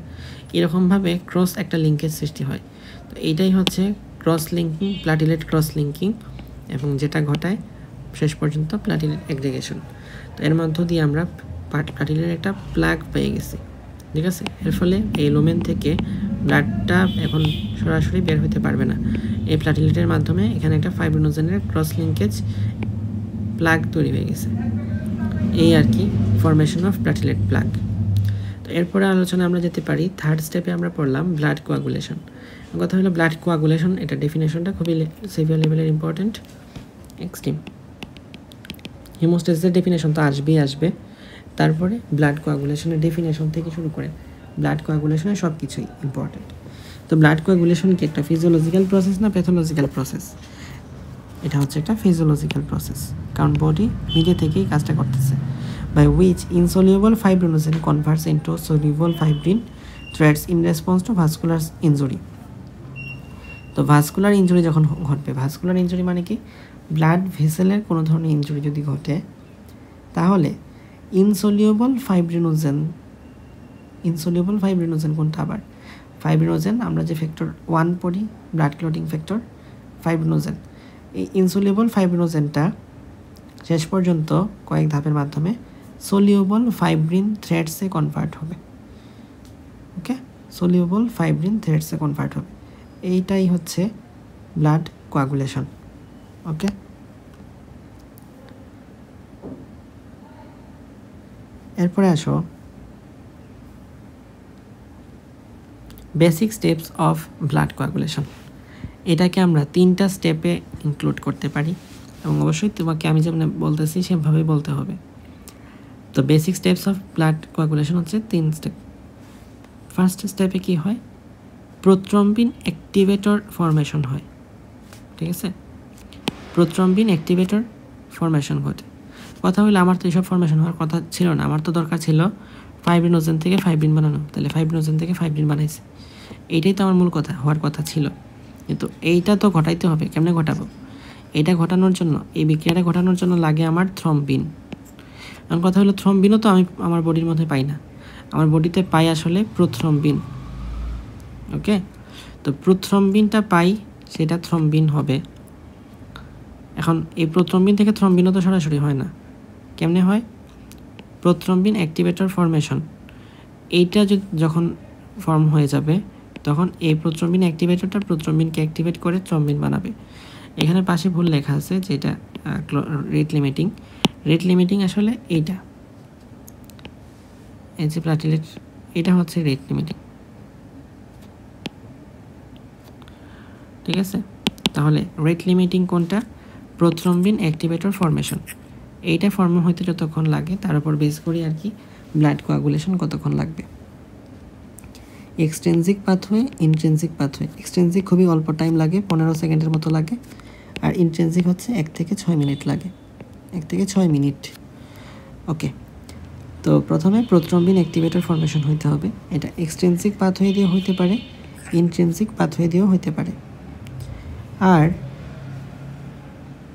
এরকমভাবে ক্রস একটা লিঙ্কের সৃষ্টি হয়। তো এইটাই হচ্ছে cross linking, platelet cross linking, এবং যেটা ঘটায় শেষ পর্যন্ত প্লাটিলেট অ্যাগ্রিগেশন। তো এর মধ্য দিয়ে আমরা প্লাটিলেট একটা প্লাগ পেয়ে গেছি। ঠিক আছে। এর ফলে এই লুমেন থেকে ব্লাডটা এখন সরাসরি বের হতে পারবে না। এই প্লাটিলেটের মাধ্যমে এখানে একটা ফাইব্রিনোজেনের ক্রস লিঙ্কেজ প্লাগ তৈরি হয়ে গেছে, এই আর কি ফরমেশন অফ প্লাটিলেট প্লাগ। তো এরপরে আলোচনা আমরা যেতে পারি থার্ড স্টেপে। আমরা পড়লাম ব্লাড কোয়াগুলেশন। কথা হলো ব্লাড কোয়াগুলেশন, এটা ডেফিনেশনটা খুবই সিভিয়ার লেভেলের ইম্পর্টেন্ট। এক্সট্রিম হিমোস্ট্যাসিসের ডেফিনেশন তো আসবে, তারপরে ব্লাড কোয়াগুলেশনের ডেফিনেশন থেকে শুরু করে ব্লাড কোয়াগুলেশনের সব কিছুই ইম্পর্টেন্ট। তো ব্লাড কোয়াগুলেশন কি একটা ফিজিওলজিক্যাল প্রসেস না প্যাথোলজিক্যাল প্রসেস? এটা হচ্ছে একটা ফিজিওলজিক্যাল প্রসেস, কারণ বডি নিজে থেকেই কাজটা করতেছে। By which insoluble fibrinogen converts into soluble fibrin threads in response to vascular injury. তো ভাস্কুলার ইনজুরি যখন ঘটবে, ভাস্কুলার ইনজুরি মানে কি ব্লাড ভেসেলের কোনো ধরনের ইনজুরি যদি ঘটে, তাহলে ইনসলিউবল ফাইব্রিনোজেন কোনটা আবার? ফাইব্রিনোজেন আমরা যে ফ্যাক্টর 1 পড়ি, ব্লাড ক্লটিং ফ্যাক্টর ফাইব্রিনোজেন, এই ইনসলিউবল ফাইব্রিনোজেনটা শেষ পর্যন্ত কয়েক ধাপের মাধ্যমে সলিউবল ফাইব্রিন থ্রেডসে কনভার্ট হবে। ওকে, সলিউবল ফাইব্রিন থ্রেডসে কনভার্ট হবে, এইটাই হচ্ছে ব্লাড কোয়াগুলেশন। ওকে, এরপরে আসো basic steps of blood coagulation. এটাকে আমরা 3টা স্টেপে ইনক্লুড করতে পারি, এবং অবশ্যই তোমাকে আমি যেমন বলতেছি সেভাবেই বলতে হবে। তো basic steps of blood coagulation হচ্ছে 3 স্টেপ। ফার্স্ট স্টেপে কি হয়? প্রোথ্রম্বিন অ্যাক্টিভেটর ফরমেশন হয়। ঠিক আছে, প্রোথ্রম্বিন অ্যাক্টিভেটর ফরমেশন ঘটে। কথা হলো আমার তো এইসব ফরমেশন হওয়ার কথা ছিল না, আমার তো দরকার ছিল ফাইব্রিনোজেন থেকে ফাইব্রিন বানানো। তাহলে ফাইব্রিনোজেন থেকে ফাইব্রিন বানাইছে, এইটাই তো আমার মূল কথা, হওয়ার কথা ছিল। কিন্তু এইটা তো ঘটাইতে হবে, কেমনে ঘটাবো? এটা ঘটানোর জন্য, এই বিক্রিয়াটা ঘটানোর জন্য লাগে আমার থ্রম্বিন। আমার কথা হলো থ্রম্বিনও তো আমি আমার বডির মধ্যে পাই না, আমার বডিতে পাই আসলে প্রোথ্রম্বিন। ওকে, তো প্রোথ্রম্বিনটা পাই, সেটা থ্রম্বিন হবে। এখন এই প্রোথ্রম্বিন থেকে থ্রম্বিনও তো সরাসরি হয় না, কেমনে হয়? প্রোথ্রম্বিন অ্যাক্টিভেটর ফরমেশন, এইটা যখন ফর্ম হয়ে যাবে, তখন এই প্রোথ্রম্বিন অ্যাক্টিভেটরটা প্রোথ্রম্বিনকে অ্যাক্টিভেট করে থ্রম্বিন বানাবে। এখানে পাশে ভুল লেখা আছে যেটা রেট লিমিটিং আসলে এইটা, এই যে প্লাটিলেট, এটা হচ্ছে রেট লিমিটিং। ঠিক আছে, তাহলে রেট লিমিটিং কোনটা? প্রোথ্রম্বিন অ্যাক্টিভেটর ফরমেশন, এইটা ফর্ম হইতে যতক্ষণ লাগে তার উপর বেস করি আর কি ব্লাড কোয়াগুলেশন কতক্ষণ লাগবে। এক্সটেনজিক পাথওয়ে, ইনট্রিনজিক পাথওয়ে। এক্সটেনজিক খুবই অল্প টাইম লাগে, 15 সেকেন্ডের মতো লাগে, আর ইনট্রিনজিক হচ্ছে 1 থেকে 6 মিনিট লাগে, 1 থেকে 6 মিনিট। ওকে, তো প্রথমে প্রোথ্রম্বিন অ্যাক্টিভেটর ফরমেশন হইতে হবে। এটা এক্সটেনজিক পাথওয়ে দিয়ে হইতে পারে, ইনট্রিনজিক পাথওয়ে দিয়েও হইতে পারে। আর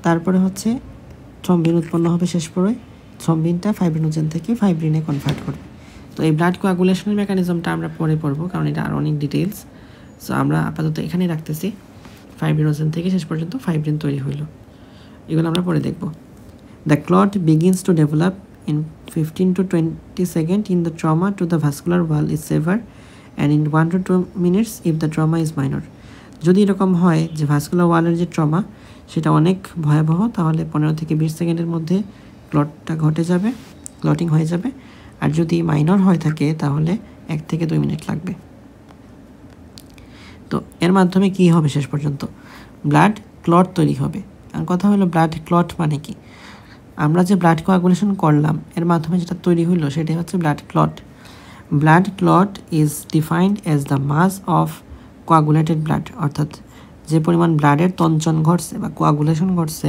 তারপরে হচ্ছে থ্রম্বিন উৎপন্ন হবে শেষ পরে, থ্রম্বিনটা ফাইব্রিনোজেন থেকে ফাইব্রিনে কনভার্ট করবে। তো এই ব্লাড কোয়াগুলেশনের মেকানিজমটা আমরা পরে পড়বো, কারণ এটা আর অনেক ডিটেলস। সো আমরা আপাতত এখানেই রাখতেছি, ফাইব্রিনোজেন থেকে শেষ পর্যন্ত ফাইব্রিন তৈরি হইল, এগুলো আমরা পরে দেখব। The clot begins to develop in 15 to 20 seconds in the trauma to the vascular wall is severe and in 1 to 2 minutes if the trauma is minor. যদি এরকম হয় যে ভাস্কুলার ওয়ালের যে ট্রমা সেটা অনেক ভয়াবহ, তাহলে 15 থেকে 20 সেকেন্ডের মধ্যে ক্লটটা ঘটে যাবে, ক্লটিং হয়ে যাবে। আর যদি মাইনর হয়ে থাকে তাহলে 1 থেকে 2 মিনিট লাগবে। তো এর মাধ্যমে কি হবে? শেষ পর্যন্ত ব্লাড ক্লট তৈরি হবে। আর কথা হলো ব্লাড ক্লট মানে কি? আমরা যে ব্লাড কোয়াগুলেশন করলাম এর মাধ্যমে যেটা তৈরি হইলো সেটাই হচ্ছে blood clot. Blood clot is defined as the mass of coagulated blood, অর্থাৎ যে পরিমাণ ব্লাডের তঞ্চন ঘটছে বা কোয়াগুলেশন ঘটছে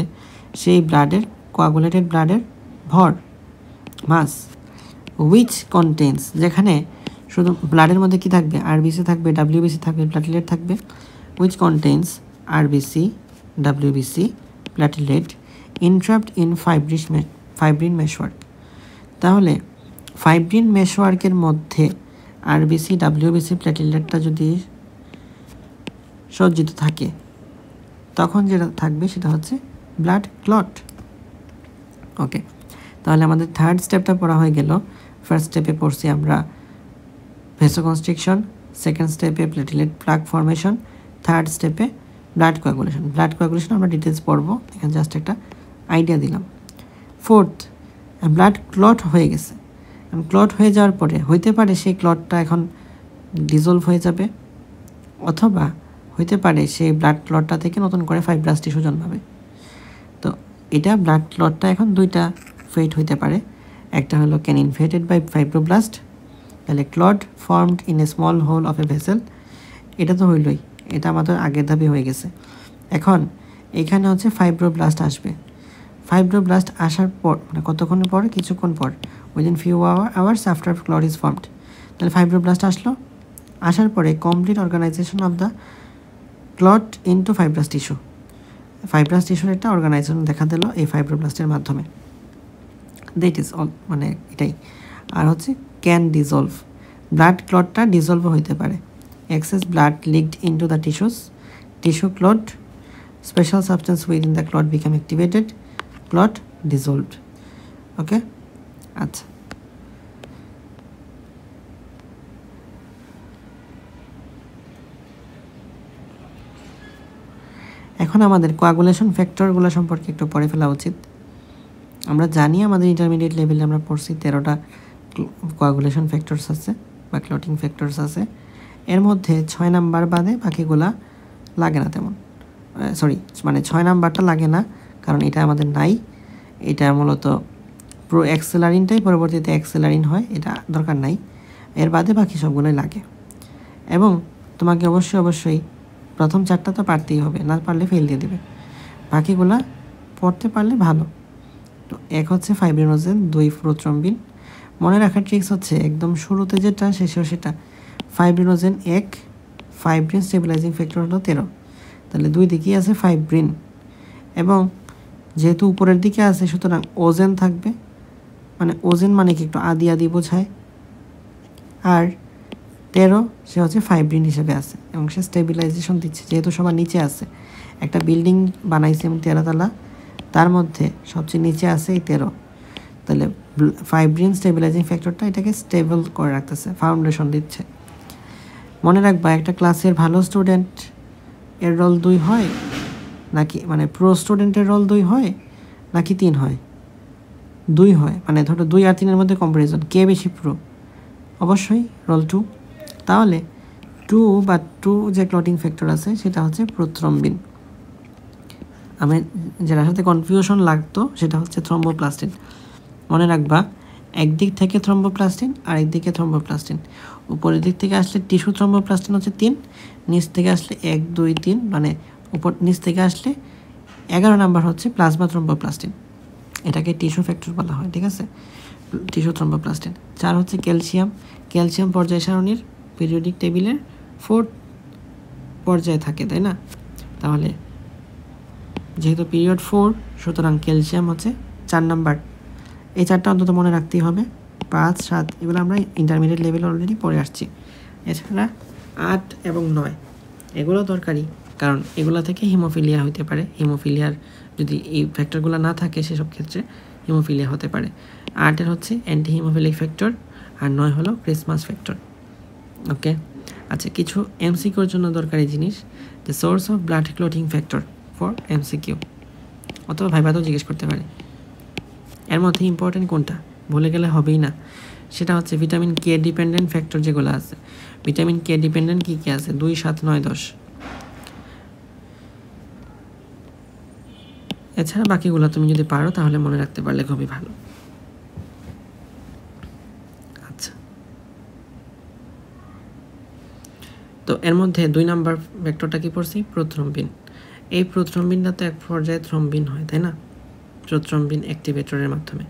সেই ব্লাডের, কোয়াগুলেটেড ব্লাডের ভর, মাস, উইচ কন্টেন্স, যেখানে শুধু ব্লাডের মধ্যে কি থাকবে? আরবিসি থাকবে, ডাব্লিউবিসি থাকবে, প্লাটিলেট থাকবে। Which contains RBC, WBC, platelet entrapped in fibrin meshwork. তাহলে ফাইব্রিন মেশওয়ার্কের মধ্যে আরবিসি, ডাব্লিউবিসি, প্লাটিলেটটা যদি সজ্জিত থাকে তখন যেটা থাকবে সেটা হচ্ছে ব্লাড ক্লট। ওকে, তাহলে আমাদের থার্ড স্টেপটা পড়া হয়ে গেল। ফার্স্ট স্টেপে পড়ছি আমরা ভেসোকনস্ট্রিকশন, সেকেন্ড স্টেপে প্লেটলেট প্লাগ ফর্মেশন, থার্ড স্টেপে ব্লাড কোয়াগুলেশন। ব্লাড কোয়াগুলেশন আমরা ডিটেলস পড়বো, এখানে জাস্ট একটা আইডিয়া দিলাম। ফোর্থ, ব্লাড ক্লট হয়ে গেছে। ক্লট হয়ে যাওয়ার পরে হইতে পারে সেই ক্লটটা এখন ডিজলভ হয়ে যাবে, অথবা হইতে পারে সেই ব্লাড ক্লটটা থেকে নতুন করে ফাইব্রাস টিস্যু জন্মাবে। তো এটা ব্লাড ক্লটটা এখন দুইটা ফেট হইতে পারে, একটা হলো ক্যান ইনভেটেড বাই ফাইব্রোব্লাস্ট, তাহলে clot formed in a small hole of a vessel, এটা তো হইলই, এটা আমাদের আগের ধাপে হয়ে গেছে। এখন এখানে হচ্ছে ফাইব্রোব্লাস্ট আসবে। ফাইব্রোব্লাস্ট আসার পর মানে কতক্ষণ পর, কিছুক্ষণ পর, within few hours after clot is formed. তাহলে ফাইব্রোব্লাস্ট আসলো, আসার পরে complete organisation of the clot into fibrous tissue. Fibrous টিস্যুর একটা অর্গানাইজেশন দেখা দিল এই ফাইব্রোব্লাস্টের মাধ্যমে। দ্যাট ইজ অল, মানে এটাই। আর হচ্ছে ক্যান ডিজলভ, ব্লাড ক্লটটা ডিজলভ হইতে পারে। Excess blood leaked into the tissues, tissue clot, special substance within the clot become activated, clot dissolved. Okay, আচ্ছা। এখন আমাদের কোয়াগুলেশন ফ্যাক্টরগুলো সম্পর্কে একটু পড়ে ফেলা উচিত। আমরা জানি আমাদের ইন্টারমিডিয়েট লেভেলে আমরা পড়ছি 13টা কোয়াগুলেশন ফ্যাক্টরস আছে বা ক্লটিং ফ্যাক্টরস আছে। এর মধ্যে 6 নাম্বার বাদে বাকিগুলা লাগে না তেমন, সরি মানে 6 নাম্বারটা লাগে না, কারণ এটা আমাদের নাই। এটা মূলত প্রো অ্যাক্সেলারিনটাই পরবর্তীতে অ্যাক্সেলারিন হয়, এটা দরকার নাই। এর বাদে বাকি সবগুলোই লাগে। এবং তোমাকে অবশ্যই প্রথম 4টা তো পারতেই হবে, না পারলে ফেল দিয়ে দেবে। বাকিগুলা পড়তে পারলে ভালো। তো এক হচ্ছে ফাইব্রিনোজেন, 2 প্রোথ্রম্বিন। মনে রাখার ট্রিক্স হচ্ছে একদম শুরুতে যেটা শেষেও সেটা। ফাইব্রিনোজেন 1, ফাইব্রিন স্টেবিলাইজিং ফ্যাক্টর হলো 13, তাহলে 2 দিকেই আছে ফাইব্রিন, এবং যেহেতু উপরের দিকে আছে সুতরাং ওজেন থাকবে, মানে ওজেন মানে কি একটু আদি বোঝায়। আর 13 সে হচ্ছে ফাইব্রিন হিসেবে আছে এবং সে স্টেবিলাইজেশন দিচ্ছে, যেহেতু সবার নিচে আছে। একটা বিল্ডিং বানাইছে এবং 13 তলা, তার মধ্যে সবচেয়ে নিচে আছে এই 13, তাহলে ফাইব্রিন স্টেবিলাইজিং ফ্যাক্টরটা এটাকে স্টেবল করে রাখতেছে, ফাউন্ডেশন দিচ্ছে। মনে রাখবা একটা ক্লাসের ভালো স্টুডেন্ট এর রোল 2 হয় নাকি, মানে প্রো স্টুডেন্টের রোল 2 হয় নাকি 3 হয়? 2 হয়, মানে ধরো 2 আর 3-এর মধ্যে কম্পারিজন, কে বেশি প্রো? অবশ্যই রোল 2। তাহলে 2 যে ক্লটিং ফ্যাক্টর আছে সেটা হচ্ছে প্রোথ্রম্বিন। আমি যেটার সাথে কনফিউশন লাগতো সেটা হচ্ছে থ্রম্বোপ্লাস্টিন। মনে রাখবা একদিক থেকে থ্রম্বোপ্লাস্টিন আর একদিকে থ্রম্বোপ্লাস্টিন। উপরের দিক থেকে আসলে টিস্যু থ্রম্বোপ্লাস্টিন হচ্ছে 3, নিচ থেকে আসলে 1 2 3, মানে নিচ থেকে আসলে 11 নাম্বার হচ্ছে প্লাজমা থ্রম্বোপ্লাস্টিন। এটাকে টিস্যু ফ্যাক্টর বলা হয়, ঠিক আছে, টিস্যু থ্রম্বোপ্লাস্টিন। 4 হচ্ছে ক্যালসিয়াম। ক্যালসিয়াম পর্যায় সারণীর পিরিয়ডিক টেবিলের 4th পর্যায়ে থাকে, তাই না? তাহলে যেহেতু পিরিয়ড 4, সুতরাং ক্যালসিয়াম হচ্ছে 4 নাম্বার। এই 4টা অন্তত মনে রাখতেই হবে। 5 7 এগুলো আমরা ইন্টারমিডিয়েট লেভেলে অলরেডি পড়ে আসছি। এছাড়া 8 এবং 9 এগুলো দরকারি, কারণ এগুলো থেকে হিমোফিলিয়া হতে পারে। হিমোফিলিয়ার যদি এই ফ্যাক্টরগুলো না থাকে সেসব ক্ষেত্রে হিমোফিলিয়া হতে পারে। 8-এর হচ্ছে অ্যান্টি হিমোফিলিক ফ্যাক্টর, আর 9 হলো ক্রিসমাস ফ্যাক্টর। ওকে, আচ্ছা, কিছু এমসিকিউর জন্য দরকারি জিনিস, the source of blood clotting factor for MCQ, অথবা ভাইবাতেও জিজ্ঞেস করতে পারে। এর মধ্যে ইম্পর্টেন্ট কোনটা ভুলে গেলে হবেই না, সেটা হচ্ছে ভিটামিন কে ডিপেন্ডেন্ট ফ্যাক্টর যেগুলো আছে। ভিটামিন কে ডিপেন্ডেন্ট কী কী আছে? 2 7 9 10। এছাড়া বাকিগুলো তুমি যদি পারো তাহলে মনে রাখতে পারলে খুবই ভালো। আচ্ছা, তো এর মধ্যে 2 নাম্বার ভেক্টরটা কি পড়ছি? প্রোথ্রম্বিন। এই প্রোথ্রম্বিনটা তো এক পর্যায়ে থ্রম্বিন হয়, তাই না? প্রোথ্রম্বিন অ্যাক্টিভেটরের মাধ্যমে।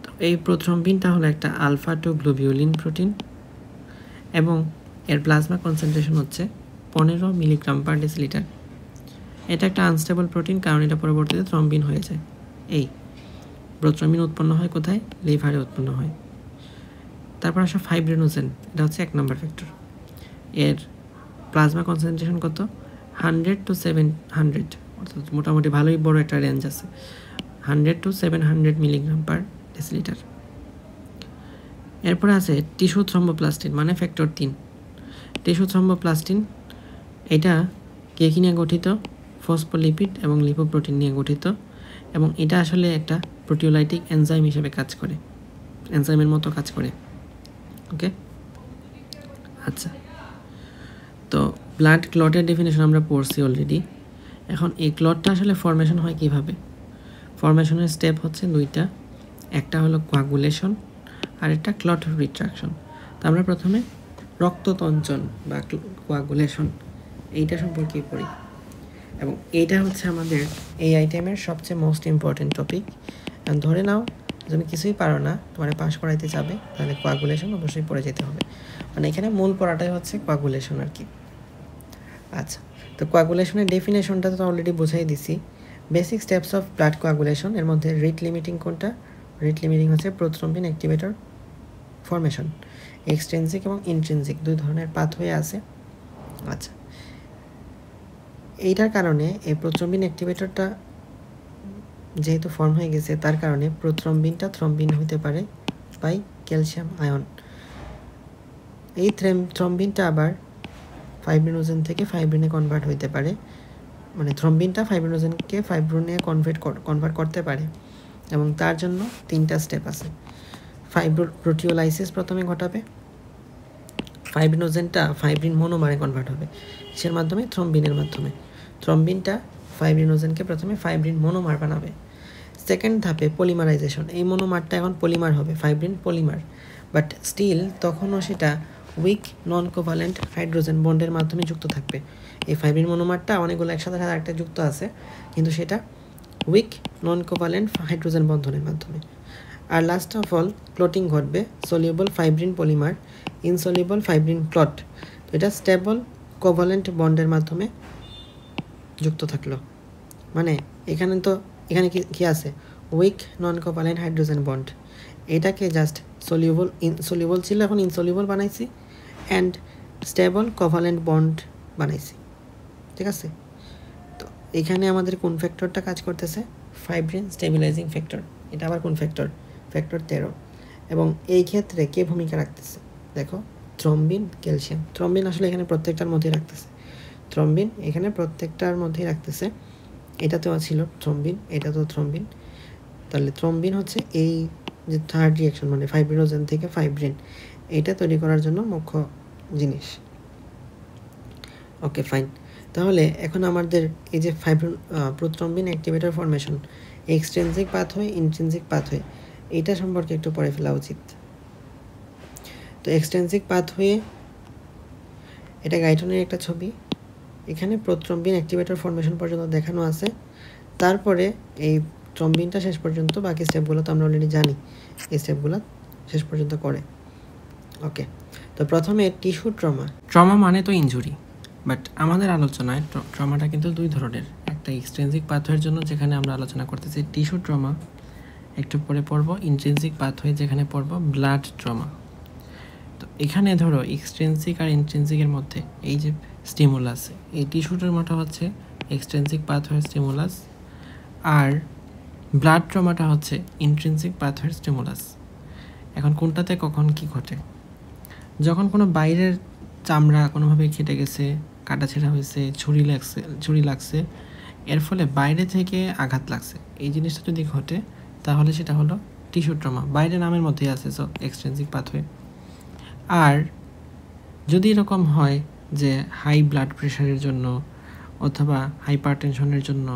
তো এই প্রোথ্রম্বিনটা হলো একটা আলফা 2 গ্লোবিউলিন প্রোটিন, এবং এর প্লাজমা কনসেন্ট্রেশন হচ্ছে 15 মিলিগ্রাম পার ডেসিলিটার। এটা একটা আনস্টেবল প্রোটিন, কারণ এটা পরবর্তীতে থ্রম্বিন হয়ে যায়। এই প্রোথ্রম্বিন উৎপন্ন হয় কোথায়? লিভারে উৎপন্ন হয়। তারপর আসে ফাইব্রিনোজেন, এটা হচ্ছে 1 নাম্বার ফ্যাক্টর। এর প্লাজমা কনসেন্ট্রেশন কত? 100 to 700, অর্থাৎ মোটামুটি ভালোই বড় একটা রেঞ্জ আছে, 100 to 700 মিলিগ্রাম পার ডেসিলিটার। এরপরে আছে টিস্যু থ্রম্বোপ্লাস্টিন মানে ফ্যাক্টর 3। টিস্যু থ্রম্বোপ্লাস্টিন এটা কে কী নিয়ে গঠিত? ফসফোলিপিড এবং লিপোপ্রোটিন নিয়ে গঠিত, এবং এটা আসলে একটা প্রোটিওলাইটিক এনজাইম হিসেবে কাজ করে, এনজাইমের মতো কাজ করে। ওকে, আচ্ছা, তো ব্লাড ক্লটের ডেফিনেশন আমরা পড়ছি অলরেডি। এখন এই ক্লটটা আসলে ফর্মেশন হয় কিভাবে? ফর্মেশনের স্টেপ হচ্ছে দুইটা, একটা হলো কোয়াগুলেশন আর একটা ক্লট রিট্রাকশন। তো আমরা প্রথমে রক্ততঞ্চন বা কোয়াগুলেশন এইটা সম্পর্কে পড়ি, এবং এইটা হচ্ছে আমাদের এই আইটেমের সবচেয়ে মোস্ট ইম্পর্টেন্ট টপিক। ধরে নাও তুমি কিছুই পারো না, তোমার পাস করাইতে যাবে, তাহলে কোয়াগুলেশন অবশ্যই পড়ে যেতে হবে। মানে এখানে মূল পড়াটাই হচ্ছে কোয়াগুলেশন আর কি। আচ্ছা, তো কোয়াগুলেশনের ডেফিনেশনটা তো অলরেডি বুঝাই দিছি। Basic steps of blood coagulation, এর মধ্যে রেট লিমিটিং কোনটা? রেট লিমিটিং হচ্ছে প্রোথ্রম্বিন অ্যাক্টিভেটর ফরমেশন। এক্সট্রিনসিক এবং ইন্ট্রিনসিক দুই ধরনের পাথওয়ে আছে। আচ্ছা, এইটার কারণে এই প্রোথ্রম্বিন অ্যাক্টিভেটরটা যেহেতু ফর্ম হয়ে গেছে, তার কারণে প্রোথ্রম্বিনটা থ্রম্বিন হতে পারে বাই ক্যালসিয়াম আয়ন। এই থ্রম্বিনটা আবার ফাইব্রিনোজেন থেকে ফাইব্রিনে কনভার্ট হইতে পারে, মানে থ্রম্বিনটা ফাইব্রিনোজেনকে ফাইব্রিনে কনভার্ট করতে পারে, এবং তার জন্য 3টা স্টেপ আছে। প্রোটিওলাইসিস প্রথমে ঘটাবে, ফাইব্রিনোজেনটা ফাইব্রিন মনোমারে কনভার্ট হবে, কিসের মাধ্যমে? থ্রম্বিনের মাধ্যমে। থ্রম্বিনটা ফাইব্রিনোজেনকে প্রথমে ফাইব্রিন মনোমার বানাবে। সেকেন্ড ধাপে পলিমারাইজেশন, এই মনোমারটা এখন পলিমার হবে, ফাইব্রিন পলিমার, বাট স্টিল তখনও সেটা উইক নন কোভালেন্ট হাইড্রোজেন বন্ডের মাধ্যমে যুক্ত থাকবে। এই ফাইব্রিন মনোমারটা অনেকগুলো একসাথে একটা যুক্ত আছে, কিন্তু সেটা উইক নন কোভালেন্ট হাইড্রোজেন বন্ধনের মাধ্যমে। আর লাস্ট অফ অল ক্লটিং ঘটবে, soluble fibrin polymer insoluble fibrin clot. তো এটা স্টেবল কোভালেন্ট বন্ডের মাধ্যমে যুক্ত থাকলো। মানে এখানে কি আছে? উইক নন কোভালেন্ট হাইড্রোজেন বন্ড, এটাকে জাস্ট সলিউবল ছিল, এখন ইনসলিউবল বানাইছি, অ্যান্ড স্টেবল কোভালেন্ট বন্ড বানাইছি। ঠিক আছে, তো এখানে আমাদের কোন ফ্যাক্টরটা কাজ করতেছে? Fibrin stabilizing factor. এটা আবার কোন ফ্যাক্টর? ফ্যাক্টর 13। এবং এই ক্ষেত্রে কে ভূমিকা রাখতেছে? দেখো, থ্রম্বিন, ক্যালসিয়াম। থ্রম্বিন আসলে এখানে প্রত্যেকটার মধ্যেই রাখতেছে, থ্রম্বিন এখানে প্রত্যেকটার মধ্যেই রাখতেছে। এটাতেও ছিল থ্রম্বিন, এটাতেও থ্রম্বিন। তাহলে থ্রম্বিন হচ্ছে এই যে থার্ড রিঅ্যাকশন, মানে ফাইব্রিনোজেন থেকে ফাইব্রিন, এটা তৈরি করার জন্য মুখ্য জিনিস। ওকে, ফাইন। তাহলে এখন আমাদের এই যে prothrombin activator formation, extrinsic pathway, intrinsic pathway, এটা সম্পর্কে একটু পড়ে ফেলা উচিত। তো এক্সট্রিনসিক পাথওয়ে, এটা গাইটনের একটা ছবি, এখানে প্রোথ্রম্বিন অ্যাক্টিভেটর ফরমেশন পর্যন্ত দেখানো আছে। তারপরে এই থ্রম্বিনটা শেষ পর্যন্ত, বাকি স্টেপগুলো তো আমরা অলরেডি জানি, এই স্টেপগুলো শেষ পর্যন্ত করে। ওকে, তো প্রথমে টিস্যু ট্রমা মানে তো ইনজুরি, বাট আমাদের আলোচনায় ট্রমাটা কিন্তু দুই ধরনের। একটা এক্সট্রিনসিক পাথওয়ের জন্য, যেখানে আমরা আলোচনা করতেছি টিস্যু ট্রমা, একটু পরে পড়ব ইন্ট্রিনসিক পাথওয়ে, যেখানে পড়ব ব্লাড ট্রমা। তো এখানে ধরো এক্সট্রিনসিক আর ইন্ট্রিনসিকের মধ্যে এই যে স্টিমুলাস, এই টিস্যু ট্রমাটা হচ্ছে এক্সট্রিনসিক পাথওয়ের স্টিমুলাস, আর ব্লাড ট্রমাটা হচ্ছে ইন্ট্রিনসিক পাথওয়ের স্টিমুলাস। এখন কোনটাতে কখন কি ঘটে? যখন কোনো বাইরের চামড়া কোনোভাবে কেটে গেছে, কাটাছেঁড়া হয়েছে, ছুরি লাগছে, এর ফলে বাইরে থেকে আঘাত লাগছে, এই জিনিসটা যদি ঘটে তাহলে সেটা হলো টিস্যু ট্রমা। বাইরে নামের মধ্যেই আছে, সো এক্সট্রিনসিক পাথওয়ে। আর যদি এরকম হয় যে হাই ব্লাড প্রেশারের জন্য অথবা হাইপারটেনশনের জন্য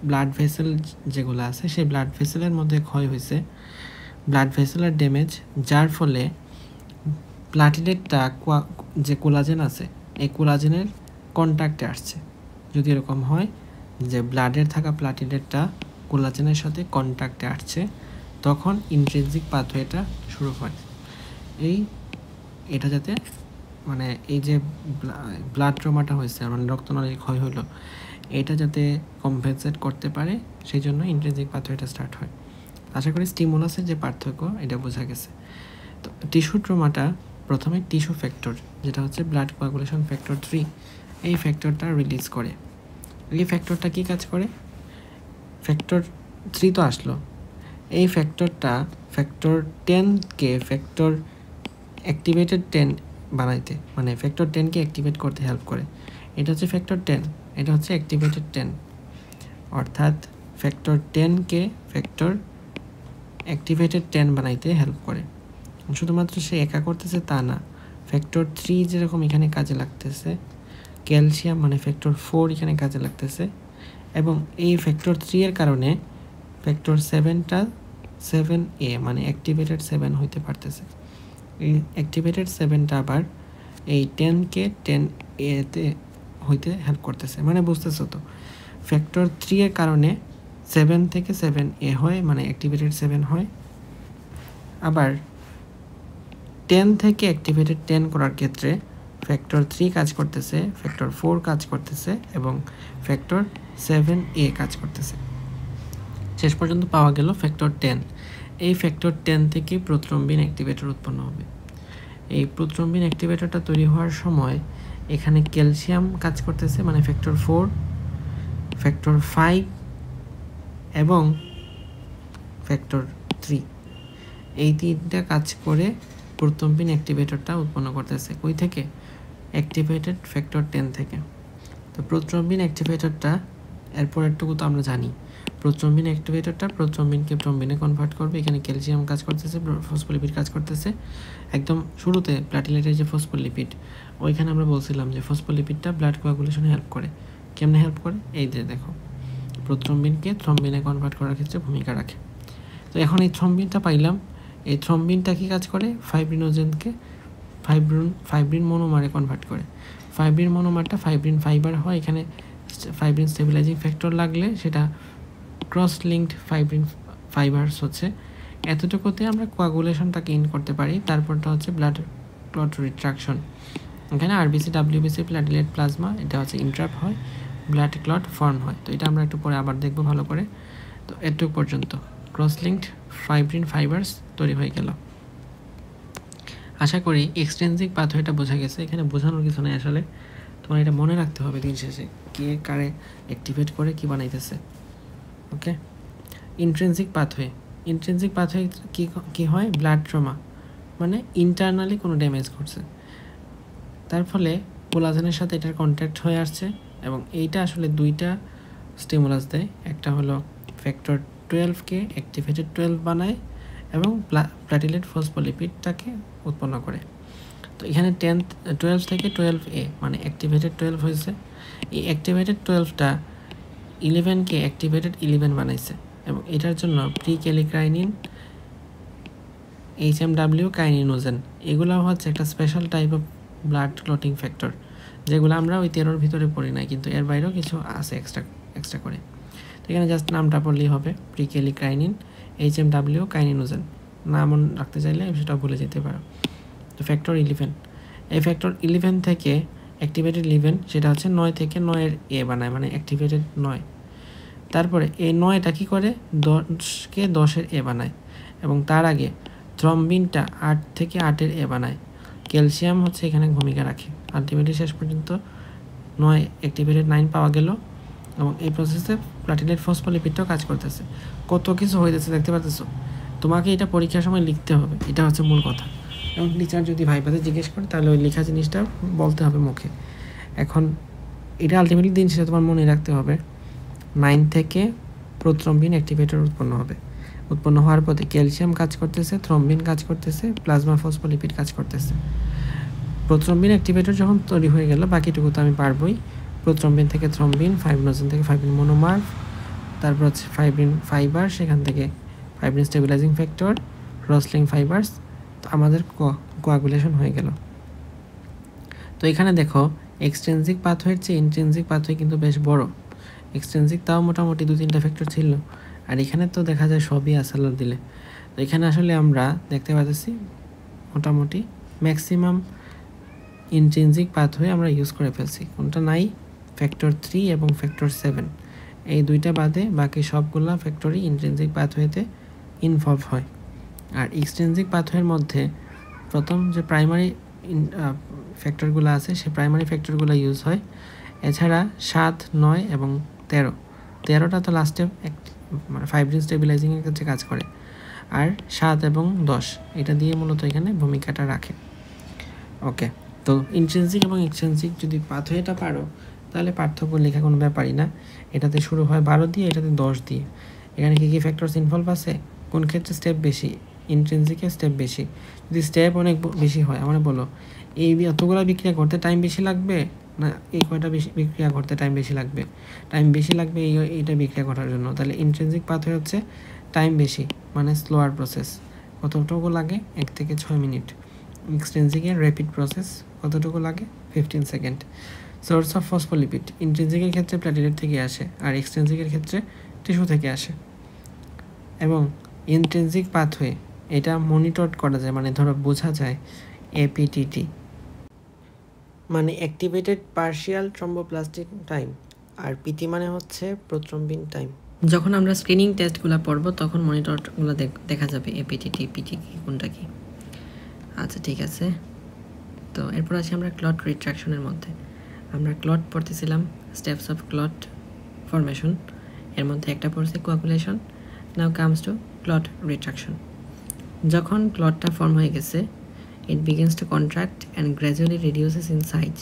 ব্লাড ভেসেল যেগুলো আছে, সেই ব্লাড ভেসেলের মধ্যে ক্ষয় হয়েছে, ব্লাড ভেসেলের ড্যামেজ, যার ফলে প্লাটিলেটটা যে কোলাজেন আছে, এই কোলাজেনের কন্ট্যাক্টে আসছে, যদি এরকম হয় যে ব্লাডের থাকা প্লাটিলেটটা কোলাজেনের সাথে কন্ট্যাক্টে আসছে, তখন ইন্ট্রিনসিক পাথওয়েটা শুরু হয়। এটা যাতে মানে এই যে ব্লাড ট্রমাটা হয়েছে, মানে রক্তনালীর ক্ষয় হলো, এটা যাতে কম্পেনসেট করতে পারে, সেই জন্য ইন্ট্রিনসিক পাথওয়েটা স্টার্ট হয়। আশা করি স্টিমুলাসের যে পার্থক্য এটা বোঝা গেছে। তো টিস্যু ট্রমাটা প্রথমে টিস্যু ফ্যাক্টর, যেটা হচ্ছে ব্লাড কোয়াগুলেশন ফ্যাক্টর 3, এই ফ্যাক্টরটা রিলিজ করে। এই ফ্যাক্টরটা কী কাজ করে? ফ্যাক্টর 3 তো আসলো, এই ফ্যাক্টরটা ফ্যাক্টর 10কে ফ্যাক্টর অ্যাক্টিভেটেড 10 বানাইতে, মানে ফ্যাক্টর 10কে অ্যাক্টিভেট করতে হেল্প করে। এটা হচ্ছে ফ্যাক্টর 10, এটা হচ্ছে অ্যাক্টিভেটেড 10, অর্থাৎ ফ্যাক্টর 10কে ফ্যাক্টর অ্যাক্টিভেটেড 10 বানাইতে হেল্প করে। শুধুমাত্র সে একা করতেছে তা না, ফ্যাক্টর 3 যেরকম এখানে কাজে লাগতেছে, ক্যালসিয়াম মানে ফ্যাক্টর 4 এখানে কাজে লাগতেছে, এবং এই ফ্যাক্টর 3 এর কারণে ফ্যাক্টর 7টা 7A মানে অ্যাক্টিভেটেড 7 হইতে পারতেছে। এই অ্যাক্টিভেটেড 7টা আবার এই 10কে 10A-তে হইতে হেল্প করতেছে। মানে বুঝতেছো তো, ফ্যাক্টর 3 এর কারণে 7 থেকে 7A হয়, মানে অ্যাক্টিভেটেড 7 হয়। আবার 10 থেকে অ্যাক্টিভেটেড 10 করার ক্ষেত্রে ফ্যাক্টর 3 কাজ করতেছে, ফ্যাক্টর 4 কাজ করতেছে এবং ফ্যাক্টর 7A কাজ করতেছে। শেষ পর্যন্ত পাওয়া গেল ফ্যাক্টর 10। এই ফ্যাক্টর 10 থেকে প্রোথ্রম্বিন অ্যাক্টিভেটর উৎপন্ন হবে। এই প্রোথ্রম্বিন অ্যাক্টিভেটরটা তৈরি হওয়ার সময় এখানে ক্যালসিয়াম কাজ করতেছে, মানে ফ্যাক্টর 4, ফ্যাক্টর 5 এবং ফ্যাক্টর 3, এই তিনটা কাজ করে প্রোথ্রম্বিন অ্যাক্টিভেটরটা উৎপন্ন করতেছে। কই থেকে? অ্যাক্টিভেটেড ফ্যাক্টর 10 থেকে। তো প্রোথ্রম্বিন অ্যাক্টিভেটরটা এরপরেরটুকু তো আমরা জানি। প্রোথ্রম্বিন অ্যাক্টিভেটরটা প্রোথ্রম্বিনকে থ্রম্বিনে কনভার্ট করবে। এখানে ক্যালসিয়াম কাজ করতেছে, ফসফোলিপিড কাজ করতেছে। একদম শুরুতে প্ল্যাটিলেটের যে ফসফোলিপিড, ওইখানে আমরা বলছিলাম যে ফসফোলিপিডটা ব্লাড কোয়াগুলেশনে হেল্প করে। কেমনে হেল্প করে? এই যে দেখো, প্রোথ্রম্বিনকে থ্রম্বিনে কনভার্ট করার ক্ষেত্রে ভূমিকা রাখে। তো এখন এই থ্রম্বিনটা পাইলাম। এই থ্রম্বিনটা কি কাজ করে? ফাইব্রিনোজেনকে ফাইব্রিন মনোমারে কনভার্ট করে। ফাইব্রিন মনোমারটা ফাইব্রিন ফাইবার হয়। এখানে ফাইব্রিন স্টেবিলাইজিং ফ্যাক্টর লাগলে সেটা ক্রস লিঙ্কড ফাইব্রিন ফাইবারস হচ্ছে। এতটুকুতে আমরা কোয়াগুলেশনটাকে ইন করতে পারি। তারপরটা হচ্ছে ব্লাড ক্লট রিট্রাকশন। এখানে আরবিসি, ডাব্লিউবিসি, প্ল্যাটিলেট, প্লাজমা, এটা হচ্ছে ইন্ট্রাপ হয়, ব্লাড ক্লট ফর্ম হয়। তো এটা আমরা একটু পরে আবার দেখবো ভালো করে। তো এটুকু পর্যন্ত ক্রস লিঙ্কড ফাইব্রিন ফাইবারস তৈরি হয়ে গেল। আশা করি এক্সট্রিনসিক পাথওয়েটা বোঝা গেছে। এখানে বোঝানোর কিছু নেই আসলে, তোমার এটা মনে রাখতে হবে দিন শেষে কে কারে অ্যাক্টিভেট করে কি বানাইতেছে। ওকে, ইন্ট্রিনসিক পাথওয়ে। ইন্ট্রিনসিক পাথওয়ে কি হয়? ব্লাড ট্রমা, মানে ইন্টারনালি কোনো ড্যামেজ ঘটছে, তার ফলে কোলাজেনের সাথে এটার কন্ট্যাক্ট হয়ে আসছে এবং এইটা আসলে দুইটা স্টিমুলাস দেয়। একটা হলো ফ্যাক্টর 12কে অ্যাক্টিভেটেড 12 বানায় এবং প্ল্যাটিলেট ফসফোলিপিডটাকে উৎপন্ন করে। তো এখানে 12 থেকে 12A মানে অ্যাক্টিভেটেড 12 হয়েছে। এই অ্যাক্টিভেটেড 12টা 11কে অ্যাক্টিভেটেড 11 বানাইছে এবং এটার জন্য প্রি ক্যালিক্রাইনিন, HMW, কাইনিনোজেন, এগুলো হচ্ছে একটা special type of blood clotting factor, যেগুলো আমরা ওই 13-র ভিতরে পড়ি না, কিন্তু এর বাইরেও কিছু আছে এক্সট্রা করে। তো এখানে জাস্ট নামটা পড়লেই হবে, প্রি ক্যালিক্রাইনিন, HMW, কাইনিনোজেন। নাম রাখতে চাইলে সেটা ভুলে যেতে পারো। তো ফ্যাক্টর 11, এই ফ্যাক্টর 11 থেকে অ্যাক্টিভেটেড 11, সেটা হচ্ছে 9 থেকে 9-এর A বানায়, মানে অ্যাক্টিভেটেড 9। তারপরে এই 9টা কী করে? 10কে 10-এর A বানায় এবং তার আগে থ্রম্বিনটা 8 থেকে 8-এর A বানায়। ক্যালসিয়াম হচ্ছে এখানে ভূমিকা রাখে। আলটিমেটলি শেষ পর্যন্ত 9 অ্যাক্টিভেটেড 9 পাওয়া গেল এবং এই প্রসেসে প্ল্যাটিলেট ফসফোলিপিডটাও কাজ করতেছে। কত কিছু হইতেছে দেখতে পাচ্ছ। তোমাকে এটা পরীক্ষার সময় লিখতে হবে, এটা হচ্ছে মূল কথা। এবং টিচার যদি ভাইভাতে জিজ্ঞেস করে তাহলে ওই লেখা জিনিসটা বলতে হবে মুখে। এখন এটা আলটিমেটলি দিন শেষে তোমার মনে রাখতে হবে 9 থেকে প্রোথ্রম্বিন অ্যাক্টিভেটর উৎপন্ন হবে। উৎপন্ন হওয়ার পথে ক্যালসিয়াম কাজ করতেছে, থ্রম্বিন কাজ করতেছে, প্লাজমা ফসফোলিপিড কাজ করতেছে। প্রোথ্রম্বিন অ্যাক্টিভেটর যখন তৈরি হয়ে গেল, বাকিটুকু তো আমি পারবই। প্রোথ্রম্বিন থেকে থ্রম্বিন, ফাইব্রিনোজেন থেকে ফাইব্রিন মনোমার, তারপর হচ্ছে ফাইব্রিন ফাইবার, সেখান থেকে fibrin stabilizing factor, crosslink fibres. তো আমাদের কোয়াগুলেশন হয়ে গেল। তো এখানে দেখো এক্সট্রিনসিক পাথওয়ের চেয়ে ইন্ট্রিনসিক পাথওয়ে কিন্তু বেশ বড়। এক্সট্রিনসিক তাও মোটামুটি 2-3টা ফ্যাক্টর ছিল, আর এখানে তো দেখা যায় সবই আসালার দিলে। তো এখানে আসলে আমরা দেখতে পাচ্ছি মোটামুটি ম্যাক্সিমাম ইন্ট্রিনসিক পাথওয়ে আমরা ইউজ করে ফেলছি। কোনটা নাই? ফ্যাক্টর 3 এবং ফ্যাক্টর 7, এই দুইটা বাদে বাকি সবগুলা ফ্যাক্টরই ইন্ট্রিনসিক পাথওয়েতে ইনভলভ হয়। আর এক্সট্রিনসিক পাথওয়ের মধ্যে প্রথম যে প্রাইমারি ফ্যাক্টরগুলো আছে সেই প্রাইমারি ফ্যাক্টরগুলো ইউজ হয়। এছাড়া 7, 9 এবং 13টা তো লাস্টে মানে ফাইব্রিন স্টেবিলাইজিংয়ের কাছে কাজ করে। আর 7 এবং 10 এটা দিয়ে মূলত এখানে ভূমিকাটা রাখে। ওকে, তো ইন্ট্রিনসিক এবং এক্সট্রিনসিক যদি পাথওয়েটা পারো তাহলে পার্থক্য লেখা কোনো ব্যাপারই না। এটাতে শুরু হয় 12 দিয়ে, এটাতে 10 দিয়ে। এখানে কী কী ফ্যাক্টরস ইনভলভ আছে, কোন ক্ষেত্রে স্টেপ বেশি, ইন্ট্রিনসিকে স্টেপ বেশি। যদি স্টেপ অনেক বেশি হয়, আমরা বলো এই এতগুলো বিক্রিয়া করতে টাইম বেশি লাগবে না এই কয়টা বেশি বিক্রিয়া করতে টাইম বেশি লাগবে? টাইম বেশি লাগবে এইটা বিক্রিয়া করার জন্য। তাহলে ইন্ট্রিনসিক পাথওয়ে হচ্ছে টাইম বেশি, মানে স্লোয়ার প্রসেস। কতটুকু লাগে? 1 থেকে 6 মিনিট। এক্সট্রিনসিকের র্যাপিড প্রসেস কতটুকু লাগে? 15 সেকেন্ড। সোর্স অফ ফসফোলিপিড ইন্ট্রিনসিকের ক্ষেত্রে প্ল্যাটিলেট থেকে আসে, আর এক্সট্রিনসিকের ক্ষেত্রে টিস্যু থেকে আসে। এবং ইন্ট্রিনসিক পাথওয়ে এটা মনিটর করা যায়, মানে ধরো বোঝা যায় এপিটিটি, মানে অ্যাক্টিভেটেড পার্শিয়াল থ্রম্বোপ্লাস্টিক টাইম, আর পিটি মানে হচ্ছে প্রোথ্রম্বিন টাইম। যখন আমরা স্ক্রিনিং টেস্টগুলো পড়বো তখন মনিটরগুলো দেখা যাবে এপিটিটি, পিটি কি, কোনটা কি। আচ্ছা ঠিক আছে, তো এরপর আসি আমরা ক্লট রিট্রাকশনের মধ্যে। আমরা ক্লট পড়তেছিলাম, স্টেপস অফ ক্লট ফরমেশন, এর মধ্যে একটা পড়ছে coagulation. Now comes to clot retraction. যখন ক্লটটা ফর্ম হয়ে গেছে, it begins to contract and gradually reduces in size.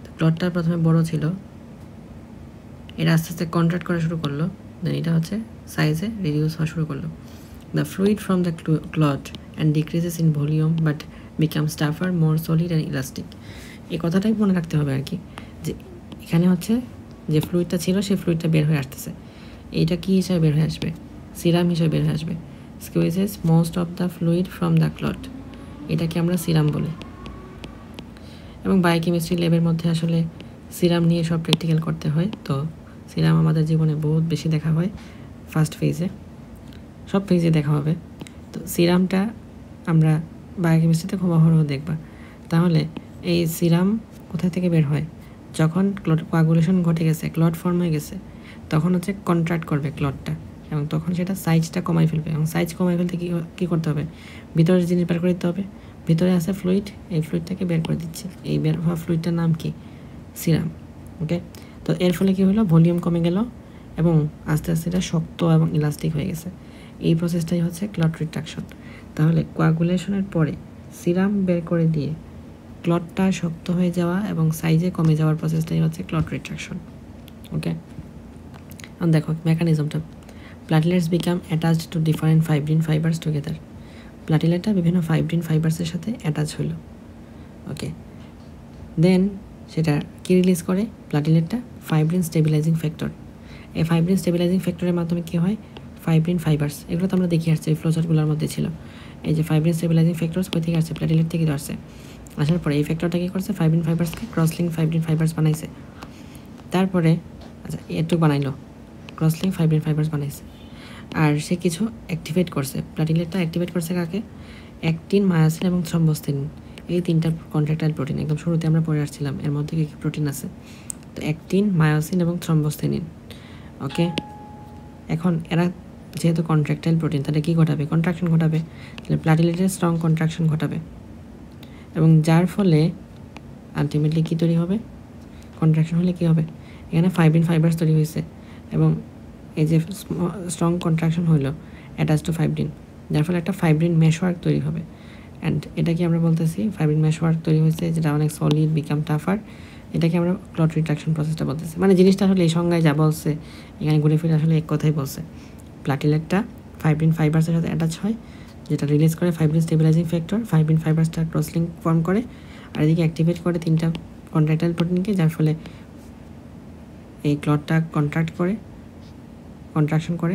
তো ক্লটটা প্রথমে বড় ছিল, এটা আস্তে আস্তে কন্ট্রাক্ট করা শুরু করলো, দেন এটা হচ্ছে সাইজে রিডিউস হওয়া শুরু করলো। The fluid from the clot and decreases in volume but becomes tougher, more solid and elastic. এই কথাটাই মনে রাখতে হবে আর কি, যে এখানে হচ্ছে যে ফ্লুইডটা ছিল সেই ফ্লুইডটা বের হয়ে আসতেছে। এইটা কী হিসাবে বের হয়ে আসবে? সিরাম হিসাবে বের হয়ে আসবে। Squeezes most of the fluid from the clot, এটাকে আমরা সিরাম বলি। এবং বায়োকেমিস্ট্রি ল্যাবের মধ্যে আসলে সিরাম নিয়ে সব প্র্যাকটিক্যাল করতে হয়, তো সিরাম আমাদের জীবনে বহুত বেশি দেখা হয়। ফার্স্ট ফেজে, সব ফেজে দেখা হবে। তো সিরামটা আমরা বায়োকেমিস্ট্রিতে খুব অহরহ দেখবা। তাহলে এই সিরাম কোথা থেকে বের হয়? যখন কোয়াগুলেশন ঘটে গেছে, ক্লট ফর্ম হয়ে গেছে, তখন হচ্ছে কন্ট্রাক্ট করবে ক্লটটা, এবং তখন সেটা সাইজটা কমাই ফেলবে। এবং সাইজ কমাই ফেলতে কী করতে হবে? ভিতরের জিনিস বের করে দিতে হবে। ভিতরে আছে ফ্লুইড, এই ফ্লুইডটাকে বের করে দিচ্ছে। এই বের হওয়া ফ্লুইডটার নাম কি? সিরাম। ওকে, তো এর ফলে কী হলো? ভলিউম কমে গেল এবং আস্তে আস্তে এটা শক্ত এবং ইলাস্টিক হয়ে গেছে। এই প্রসেসটাই হচ্ছে ক্লট রিট্রাকশন। তাহলে কোয়াগুলেশনের পরে সিরাম বের করে দিয়ে ক্লটটা শক্ত হয়ে যাওয়া এবং সাইজে কমে যাওয়ার প্রসেসটাই হচ্ছে ক্লট রিট্রাকশন। ওকে, আর দেখো মেকানিজমটা, platelets become attached to different fibrin fibers together. প্ল্যাটিলেটটা বিভিন্ন ফাইব্রিন ফাইবার্সের সাথে অ্যাটাচ হইল। ওকে, দেন সেটা কি রিলিজ করে? প্ল্যাটিলেটটা ফাইব্রিন স্টেবিলাইজিং ফ্যাক্টর। এই ফাইব্রিন স্টেবিলাইজিং ফ্যাক্টরের মাধ্যমে কী হয়? ফাইব্রিন ফাইবার্স, এগুলো তো আমরা দেখে আসছি, এই ফ্লোচার্টগুলোর মধ্যে ছিল। এই যে ফাইব্রিন স্টেবিলাইজিং ফ্যাক্টরস কোথা থেকে আসছে? প্ল্যাটিলেট থেকে আসছে। আসার পরে এই ফ্যাক্টরটা কী করছে? ফাইব্রিন ফাইবার্সকে ক্রসলিঙ্ক ফাইব্রিন ফাইবার্স বানাইছে। তারপরে আচ্ছা এটুকু বানাইলো, ক্রসলিঙ্ক ফাইব্রিন ফাইবার্স বানাইছে। আর সে কিছু অ্যাক্টিভেট করছে, প্ল্যাটিলেটটা অ্যাক্টিভেট করছে কাকে? অ্যাক্টিন, মায়োসিন এবং থ্রম্বোস্টিন, এই তিনটা কন্ট্রাক্টাইল প্রোটিন। একদম শুরুতে আমরা পড়ে আসছিলাম এর মধ্যে কী কী প্রোটিন আছে। তো অ্যাক্টিন, মায়োসিন এবং থ্রম্বোস্টিনিন। ওকে, এখন এরা যেহেতু কন্ট্রাক্টাইল প্রোটিন, তাহলে কী ঘটাবে? কন্ট্রাকশন ঘটাবে। তাহলে প্ল্যাটিলেটের স্ট্রং কন্ট্রাকশন ঘটাবে, এবং যার ফলে আলটিমেটলি কী তৈরি হবে? কন্ট্রাকশন হলে কী হবে? এখানে ফাইব্রিন ফাইবার্স তৈরি হয়েছে, এবং এই যে স্ট্রং কন্ট্রাকশন হইলো অ্যাটাচ টু ফাইব্রিন, যার ফলে একটা ফাইব্রিন মেশওয়ার্ক তৈরি হবে। অ্যান্ড এটা কি আমরা বলতেছি? ফাইব্রিন মেশওয়ার্ক তৈরি হয়েছে, যেটা অনেক সলিড, বিকাম টাফার। এটাকে আমরা ক্লট রিট্রাকশন প্রসেসটা বলতেছি। মানে জিনিসটা আসলে এই সংজ্ঞায় যা বলছে, এখানে ঘুরে ফিরে আসলে এক কথাই বলছে। প্ল্যাটিলেটটা ফাইব্রিন ফাইবার্সের সাথে অ্যাটাচ হয়, যেটা রিলিজ করে ফাইব্রিন স্টেবিলাইজিং ফ্যাক্টর। ফাইব্রিন ফাইবার্সটা ক্রসলিঙ্ক ফর্ম করে, আর এদিকে অ্যাক্টিভেট করে তিনটা কন্ট্রাক্টাইল প্রোটিনকে, যার ফলে এই ক্লটটা কন্ট্রাকশন করে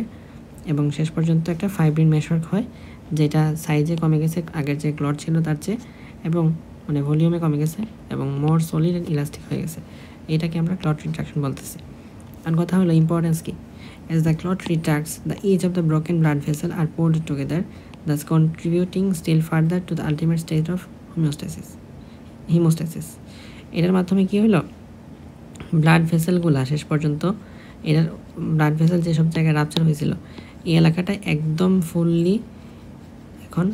এবং শেষ পর্যন্ত একটা ফাইব্রিন মেশওয়ার্ক হয়, যেটা সাইজে কমে গেছে আগের যে ক্লট ছিল তার চেয়ে, এবং মানে ভলিউমে কমে গেছে এবং মোর সলিড অ্যান্ড ইলাস্টিক হয়ে গেছে। এটাকে আমরা ক্লট রিট্রাকশন বলতেছি। আর কথা হলো ইম্পর্টেন্স কি? As the clot retracts, the edge of the broken blood vessel are pulled together, thus contributing still further to the ultimate state of hemostasis. এটার মাধ্যমে কী হলো? ব্লাড ভেসেলগুলা শেষ পর্যন্ত, এটার ব্লাড ভেসেল যেসব জায়গায় রাপচার হয়েছিল, এই এলাকাটা একদম ফুললি এখন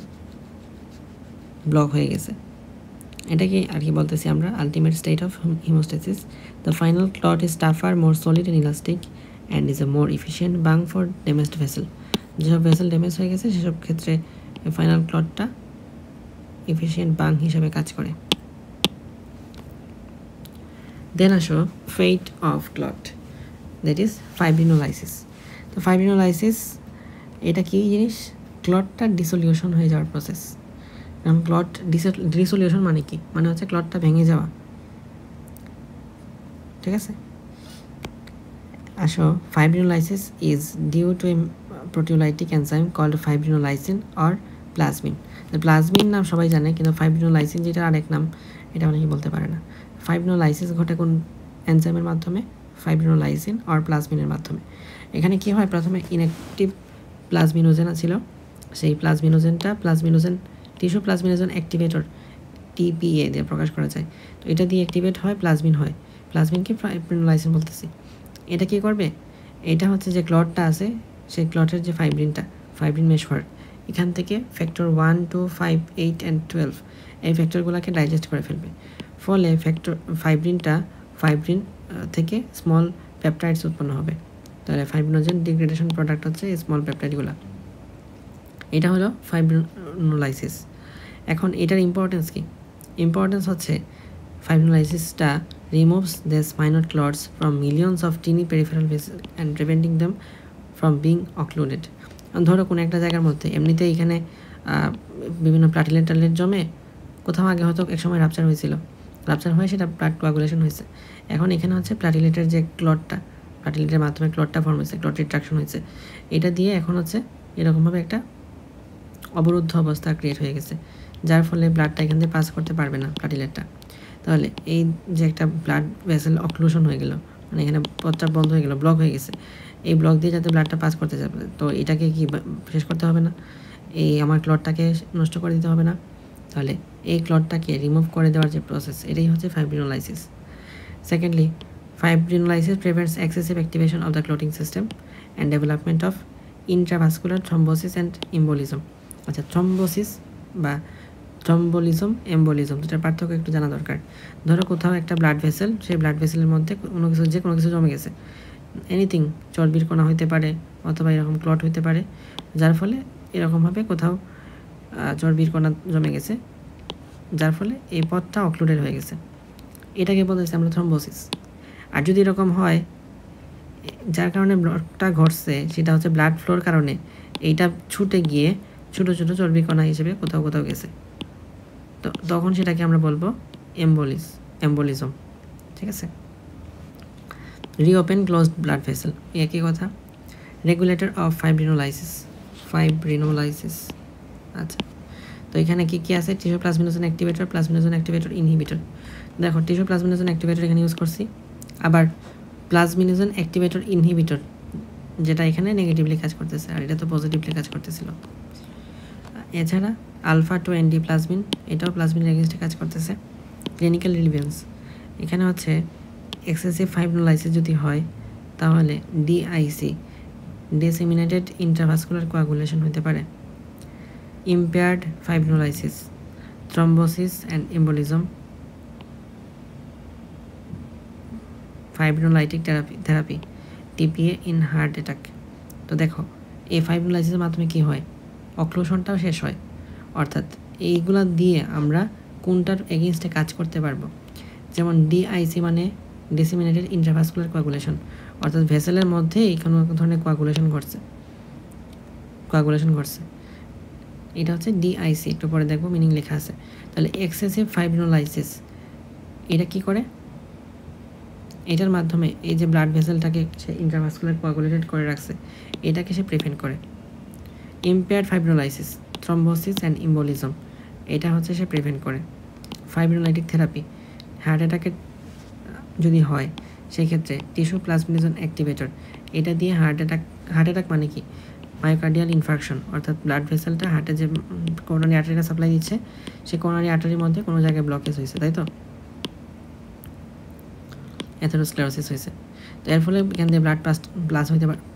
ব্লক হয়ে গেছে। এটাকে আর কি বলতেছি আমরা? Ultimate state of haemostasis. The final clot is tougher, more solid and elastic, and is a more efficient bung for damaged vessel. যেসব ভেসেল ড্যামেজ হয়ে গেছে সেসব ক্ষেত্রে ফাইনাল ক্লটটা এফিশিয়েন্ট বাং হিসাবে কাজ করে। দেন আসো fate of clot, that is fibrinolysis. তো ফাইব্রিনোলাইসিস এটা কি জিনিস? ক্লটটা ডিসোলিউশন হয়ে যাওয়ার প্রসেস। কারণ ক্লট ডিসোলিউশন মানে কি? মানে হচ্ছে ক্লটটা ভেঙে যাওয়া, ঠিক আছে? আসো fibrinolysis is due to a proteolytic enzyme called fibrinolysin or plasmin. Plasmin নাম সবাই জানে, কিন্তু ফাইব্রিনোলাইসিন যেটা আরেক নাম এটা অনেকে বলতে পারে না। ফাইব্রিনোলাইসিস ঘটে কোন এনজাইমের মাধ্যমে? ফাইব্রিনোলাইসিন অর প্লাজমিনের মাধ্যমে। এখানে কি হয়, প্রথমে ইনঅ্যাক্টিভ প্লাজমিনোজেন ছিল, সেই plasminogen tissue plasminogen activator TPA দিয়ে প্রকাশ করা যায়। তো এটা দিয়ে অ্যাক্টিভেট হয় প্লাজমিন হয়, প্লাজমিনকে ফাইব্রিনোলাইসিন বলতেছি। এটা কি করবে? এটা হচ্ছে যে ক্লটটা আছে সেই ক্লটের যে ফাইব্রিন মেশওয়ার্ক, এখান থেকে ফ্যাক্টর 1, 2, 5, 8 and 12 এই ফ্যাক্টরগুলোকে ডাইজেস্ট করে ফেলবে। ফলে ফাইব্রিন থেকে স্মল পেপটাইডস উৎপন্ন হবে। তাহলে ফাইব্রিনোজেন ডিগ্রেডেশন প্রোডাক্ট হচ্ছে এই স্মল পেপটাইডগুলো। এটা হলো ফাইব্রিনোলাইসিস। এখন এটার ইম্পর্টেন্স কি? ইম্পর্টেন্স হচ্ছে ফাইব্রিনোলাইসিসটা removes these minor clots from millions of teeny peripheral vessels and preventing them from being occluded. ধরো কোনো একটা জায়গার মধ্যে এমনিতে এখানে বিভিন্ন প্লাটিলেট জমে কোথাও আগে হয়তো একসময় রাপচার হয়ে সেটা ব্লাড কোয়াগুলেশন হয়েছে। এখন এখানে হচ্ছে প্লাটিলেটের যে প্লাটিলেটের মাধ্যমে ক্লটটা ফর্ম হয়েছে, ক্লট রিট্রাকশন হয়েছে, এটা দিয়ে এখন হচ্ছে এরকমভাবে একটা অবরুদ্ধ অবস্থা ক্রিয়েট হয়ে গেছে, যার ফলে ব্লাডটা এখান থেকে পাস করতে পারবে না প্লাটিলেটটা। তাহলে এই যে একটা ব্লাড ভেসেল অক্লুশন হয়ে গেল, মানে এখানে পথটা বন্ধ হয়ে গেল, ব্লক হয়ে গেছে, এই ব্লক দিয়ে যাতে ব্লাডটা পাস করতে যাবে, তো এটাকে কি শেষ করতে হবে না? এই আমার ক্লটটাকে নষ্ট করে দিতে হবে না? তাহলে এই ক্লটটাকে রিমুভ করে দেওয়ার যে প্রসেস, এটাই হচ্ছে fibrinolysis. Secondly, fibrinolysis prevents excessive activation of the clotting system and development of intravascular thrombosis and embolism. আচ্ছা, থ্রম্বোসিস বা থ্রম্বোলিজম, এম্বোলিজম, দুটার পার্থক্য একটু জানা দরকার। ধরো কোথাও একটা ব্লাড ভেসেল, সেই ব্লাড ভেসেলের মধ্যে কোনো কিছু জমে গেছে, এনিথিং, চর্বির কণা হইতে পারে অথবা এরকম ক্লট হইতে পারে, যার ফলে এরকমভাবে কোথাও চর্বির কণা জমে গেছে, যার ফলে এই পথটা অক্লুডেড হয়ে গেছে, এটাকে বলতেছি আমরা থ্রম্বোসিস। আর যদি এরকম হয় যার কারণে ব্লডটা ঘটছে সেটা হচ্ছে ব্লাড ফ্লোর কারণে এইটা ছুটে গিয়ে ছোটো ছোটো চর্বি কণা হিসেবে কোথাও গেছে, তো তখন সেটাকে আমরা বলবো এম্বোলিজম, ঠিক আছে? রিওপেন ক্লোজড ব্লাড ভেসেল, একই কথা। Regulator of fibrinolysis. আচ্ছা, তো এখানে কি আছে? Tissue plasminogen activator inhibitor. দেখো টিস্যু প্লাজমিনোজেন অ্যাক্টিভেটর এখানে ইউজ করছি, আবার প্লাজমিনোজেন অ্যাক্টিভেটর ইনহিবিটর যেটা এখানে নেগেটিভলি কাজ করতেছে, আর এটা তো পজিটিভলি কাজ করতেছিল। এছাড়া alpha-2 প্লাজমিন, এটাও প্লাজমিনের এগেনস্টে কাজ করতেছে। ক্লিনিক্যাল রিলিভেন্স, এখানে হচ্ছে এক্সেসিভ ফাইব্রিনোলাইসিস যদি হয় তাহলে ডিআইসি, ডিসেমিনেটেড ইন্ট্রাভাস্কুলার কোয়াগুলেশন হতে পারে। Impaired fibrinolysis, thrombosis and embolism, fibrinolytic therapy, TPA in heart attack. তো দেখো এই ফাইব্রিনোলাইসিসের মাধ্যমে কি হয়? অক্লুশনটাও শেষ হয়, অর্থাৎ এইগুলো দিয়ে আমরা কোনটার এগেনস্টে কাজ করতে পারবো। যেমন ডিআইসি মানে ডিসেমিনেটেড ইন্ট্রাভাস্কুলার কোয়াগুলেশন, অর্থাৎ ভেসেলের মধ্যেই কোনো ধরনের কোয়াগুলেশন ঘটছে, এটা হচ্ছে ডিআইসি, একটু পরে দেখবো মিনিং লেখা আছে। তাহলে এক্সেসিভ ফাইব্রিনোলাইসিস এটা কি করে? এটার মাধ্যমে এই যে ব্লাড ভেসেলটাকে সে ইন্ট্রাভাস্কুলার কোয়াগুলেটেড করে রাখছে, এটাকে সে প্রিভেন্ট করে। Impaired fibrinolysis, thrombosis and embolism, এটা হচ্ছে সে প্রিভেন্ট করে। ফাইব্রিনোলাইটিক থেরাপি, হার্ট অ্যাটাকের যদি হয় সেই ক্ষেত্রে টিস্যু প্লাজমিনোজেন অ্যাক্টিভেটর, এটা দিয়ে হার্ট অ্যাটাক মানে কি? মায়োকার্ডিয়াল ইনফার্কশন, অর্থাৎ ব্লাড ভেসেলটা হার্টে যে করোনারি আর্টারিটা সাপ্লাই দিচ্ছে, সেই করোনারি আর্টারির মধ্যে কোনো জায়গায় ব্লকেজ হয়েছে, তাই তো অ্যাথেরোস্ক্লেরোসিস হয়েছে, তো এর ফলে এখান থেকে ব্লাড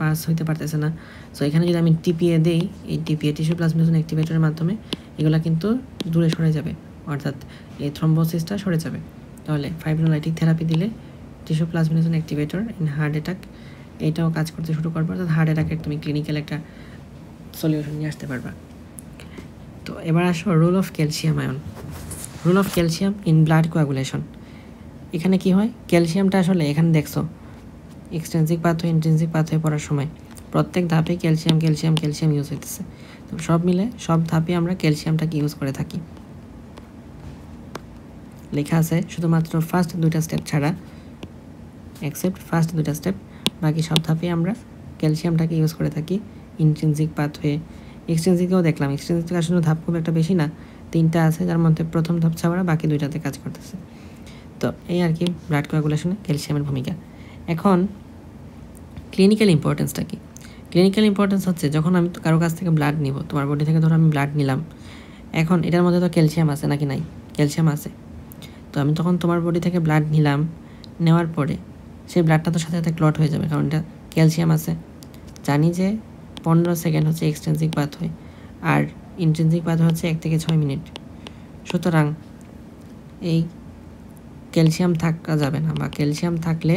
পাস হইতে পারতেছে না। সো এখানে যদি আমি টিপিএ দিই, এই টিপিএ টিস্যু প্লাজমিনোজেন অ্যাক্টিভেটরের মাধ্যমে এগুলো কিন্তু দূরে সরে যাবে, অর্থাৎ এই থ্রম্বোসিসটা সরে যাবে। তাহলে ফাইব্রিনোলাইটিক থেরাপি দিলে tissue plasminogen activator in heart attack, এটাও কাজ করতে শুরু করবে, অর্থাৎ হার্ট অ্যাটাকের তুমি ক্লিনিক্যাল একটা সলিউশন নিয়ে আসতে পারবা। তো এবার আসো role of calcium ion. Role of calcium in blood coagulation. এখানে কি হয়, ক্যালসিয়ামটা আসলে এখানে দেখছো এক্সটেন্সিক পাথওয়ে ইন্ট্রিনসিক পাথওয়ে পড়ার সময় প্রত্যেক ধাপে ক্যালসিয়াম ক্যালসিয়াম ক্যালসিয়াম ইউজ হইতেছে। তো সব মিলে সব ধাপে আমরা ক্যালসিয়ামটাকে ইউজ করে থাকি। লেখা আছে শুধুমাত্র ফার্স্ট দুইটা স্টেপ ছাড়া, এক্সেপ্ট ফার্স্ট দুইটা স্টেপ, বাকি সব ধাপে আমরা ক্যালসিয়ামটাকে ইউজ করে থাকি। ইন্ট্রিনসিক পাথওয়ে, এক্সটেন্সিকেও দেখলাম, এক্সটেন্সিক আসলে ধাপ খুব একটা বেশি না, 3টা আছে, যার মধ্যে প্রথম ধাপ ছাড়া বাকি 2টাতে কাজ করতেছে। তো এই আর কি ব্লাড কোয়াগুলেশনে ক্যালসিয়ামের ভূমিকা। এখন ক্লিনিক্যাল ইম্পর্টেন্সটা কি? ক্লিনিক্যাল ইম্পর্টেন্স হচ্ছে যখন আমি কারো কাছ থেকে ব্লাড নিব, তোমার বডি থেকে ধরো আমি ব্লাড নিলাম, এখন এটার মধ্যে তো ক্যালসিয়াম আছে নাকি নাই? ক্যালসিয়াম আছে। তো আমি তখন তোমার বডি থেকে ব্লাড নিলাম, নেওয়ার পরে সেই ব্লাডটা তো সাথে সাথে ক্লট হয়ে যাবে, কারণ এটা ক্যালসিয়াম আছে। জানি যে 15 সেকেন্ড হচ্ছে এক্সটেন্সিক পাথওয়ে, আর ইন্ট্রিনসিক পাথওয়ে হচ্ছে 1 থেকে 6 মিনিট। সুতরাং এই ক্যালসিয়াম থাকা যাবে না, বা ক্যালসিয়াম থাকলে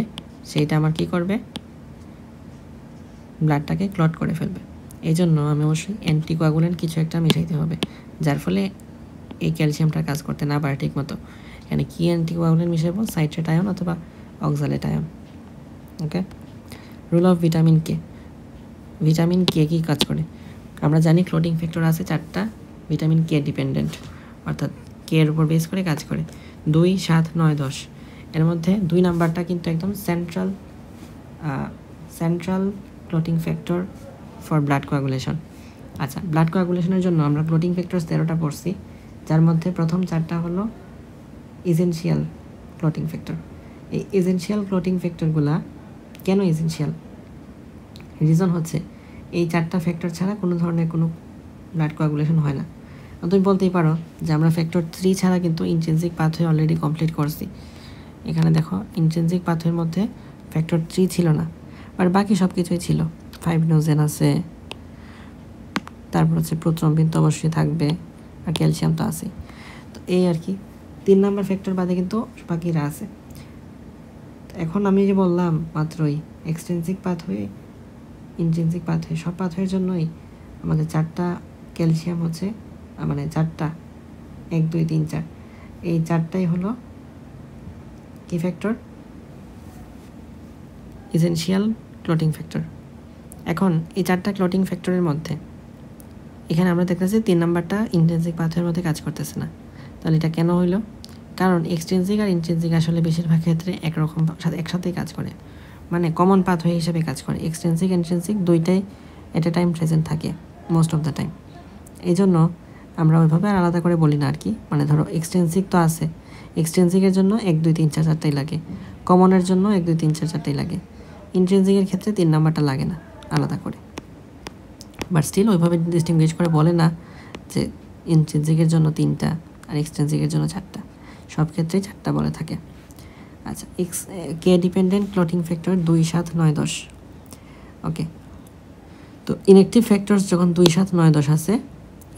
সেইটা আমার কী করবে, ব্লাডটাকে ক্লট করে ফেলবে। এই জন্য আমি অবশ্যই অ্যান্টিকোয়াগুলেন্ট কিছু একটা মিশাইতে হবে, যার ফলে এই ক্যালসিয়ামটা কাজ করতে না পারে ঠিক মতো। এখানে কী অ্যান্টিকোয়াগুলেন্ট মিশাবো? সাইট্রেট আয়ন অথবা oxalate ion. Okay. Role of vitamin K. Vitamin K কী কাজ করে? আমরা জানি ক্লোটিং ফ্যাক্টর আছে 4টা, ভিটামিন কে ডিপেন্ডেন্ট, অর্থাৎ কে এর উপর বেস করে কাজ করে। 2, 7, 9, 10। এর মধ্যে 2 নাম্বারটা কিন্তু একদম central clotting factor for blood coagulation. আচ্ছা, ব্লাড কোয়াগুলেশনের জন্য আমরা ক্লোটিং ফ্যাক্টর 13টা পড়ছি, যার মধ্যে প্রথম 4টা হলো এসেনশিয়াল ক্লোটিং ফ্যাক্টর। এই এসেনশিয়াল ক্লোটিং ফ্যাক্টরগুলা কেন এসেনশিয়াল? রিজন হচ্ছে এই 4টা ফ্যাক্টর ছাড়া কোনো ধরনের কোনো ব্লাড কোয়াগুলেশন হয় না। তুমি বলতেই পারো যে আমরা ফ্যাক্টর 3 ছাড়া কিন্তু ইন্ট্রিনসিক পাথওয়ে অলরেডি কমপ্লিট করছি। এখানে দেখো ইন্ট্রিনসিক পাথওয়ের মধ্যে ফ্যাক্টর 3 ছিল না, আর বাকি সব কিছুই ছিল। ফাইব্রিনোজেন আছে, তারপর হচ্ছে প্রোথ্রম্বিন তো অবশ্যই থাকবে, আর ক্যালসিয়াম তো আছে। তো এই আর কি 3 নাম্বার ফ্যাক্টর বাদে কিন্তু বাকিরা আছে। এখন আমি যে বললাম মাত্রই এক্সটেন্সিক পাথওয়ে ইন্ট্রিনসিক পাথওয়ে সব পাথওয়ের জন্যই আমাদের 4টা ক্যালসিয়াম হচ্ছে, মানে 4টা 1, 2, 3, 4, এই 4টাই হলো কি ফ্যাক্টর? Essential clotting factor. এখন এই 4টা ক্লোটিং ফ্যাক্টরের মধ্যে এখানে আমরা দেখতেছি 3 নাম্বারটা ইন্ট্রিনসিক পাথওয়ের মধ্যে কাজ করতেছে না। তাহলে এটা কেন হইলো? কারণ এক্সটেন্সিক আর ইন্ট্রিনসিক আসলে বেশিরভাগ ক্ষেত্রে একরকম একসাথেই কাজ করে, মানে কমন পাথওয়ে হিসেবে কাজ করে। এক্সটেন্সিক ইন্ট্রিনসিক দুইটাই এট এ টাইম প্রেজেন্ট থাকে মোস্ট অফ দ্য টাইম। এই জন্য আমরা ওইভাবে আর আলাদা করে বলি না আর কি। মানে ধরো এক্সটেন্সিক তো আছে, এক্সটেন্সিকের জন্য 1, 2, 3, 4, 4টাই লাগে, কমনের জন্য 1, 2, 3, 4, 4টাই লাগে। ইন্ট্রিনসিকের ক্ষেত্রে 3 নাম্বারটা লাগে না আলাদা করে, বাট স্টিল ওইভাবে ডিস্টিংগুইশ করে বলে না যে ইন্ট্রিনসিকের জন্য 3টা আর এক্সটেন্সিকের জন্য 4টা, সব ক্ষেত্রেই 4টা বলে থাকে। আচ্ছা, কে ডিপেন্ডেন্ট ক্লোটিং ফ্যাক্টর 2, 7, 9, 10। ওকে, তো ইনঅ্যাক্টিভ ফ্যাক্টরস যখন 2, 7, 9, 10 আছে,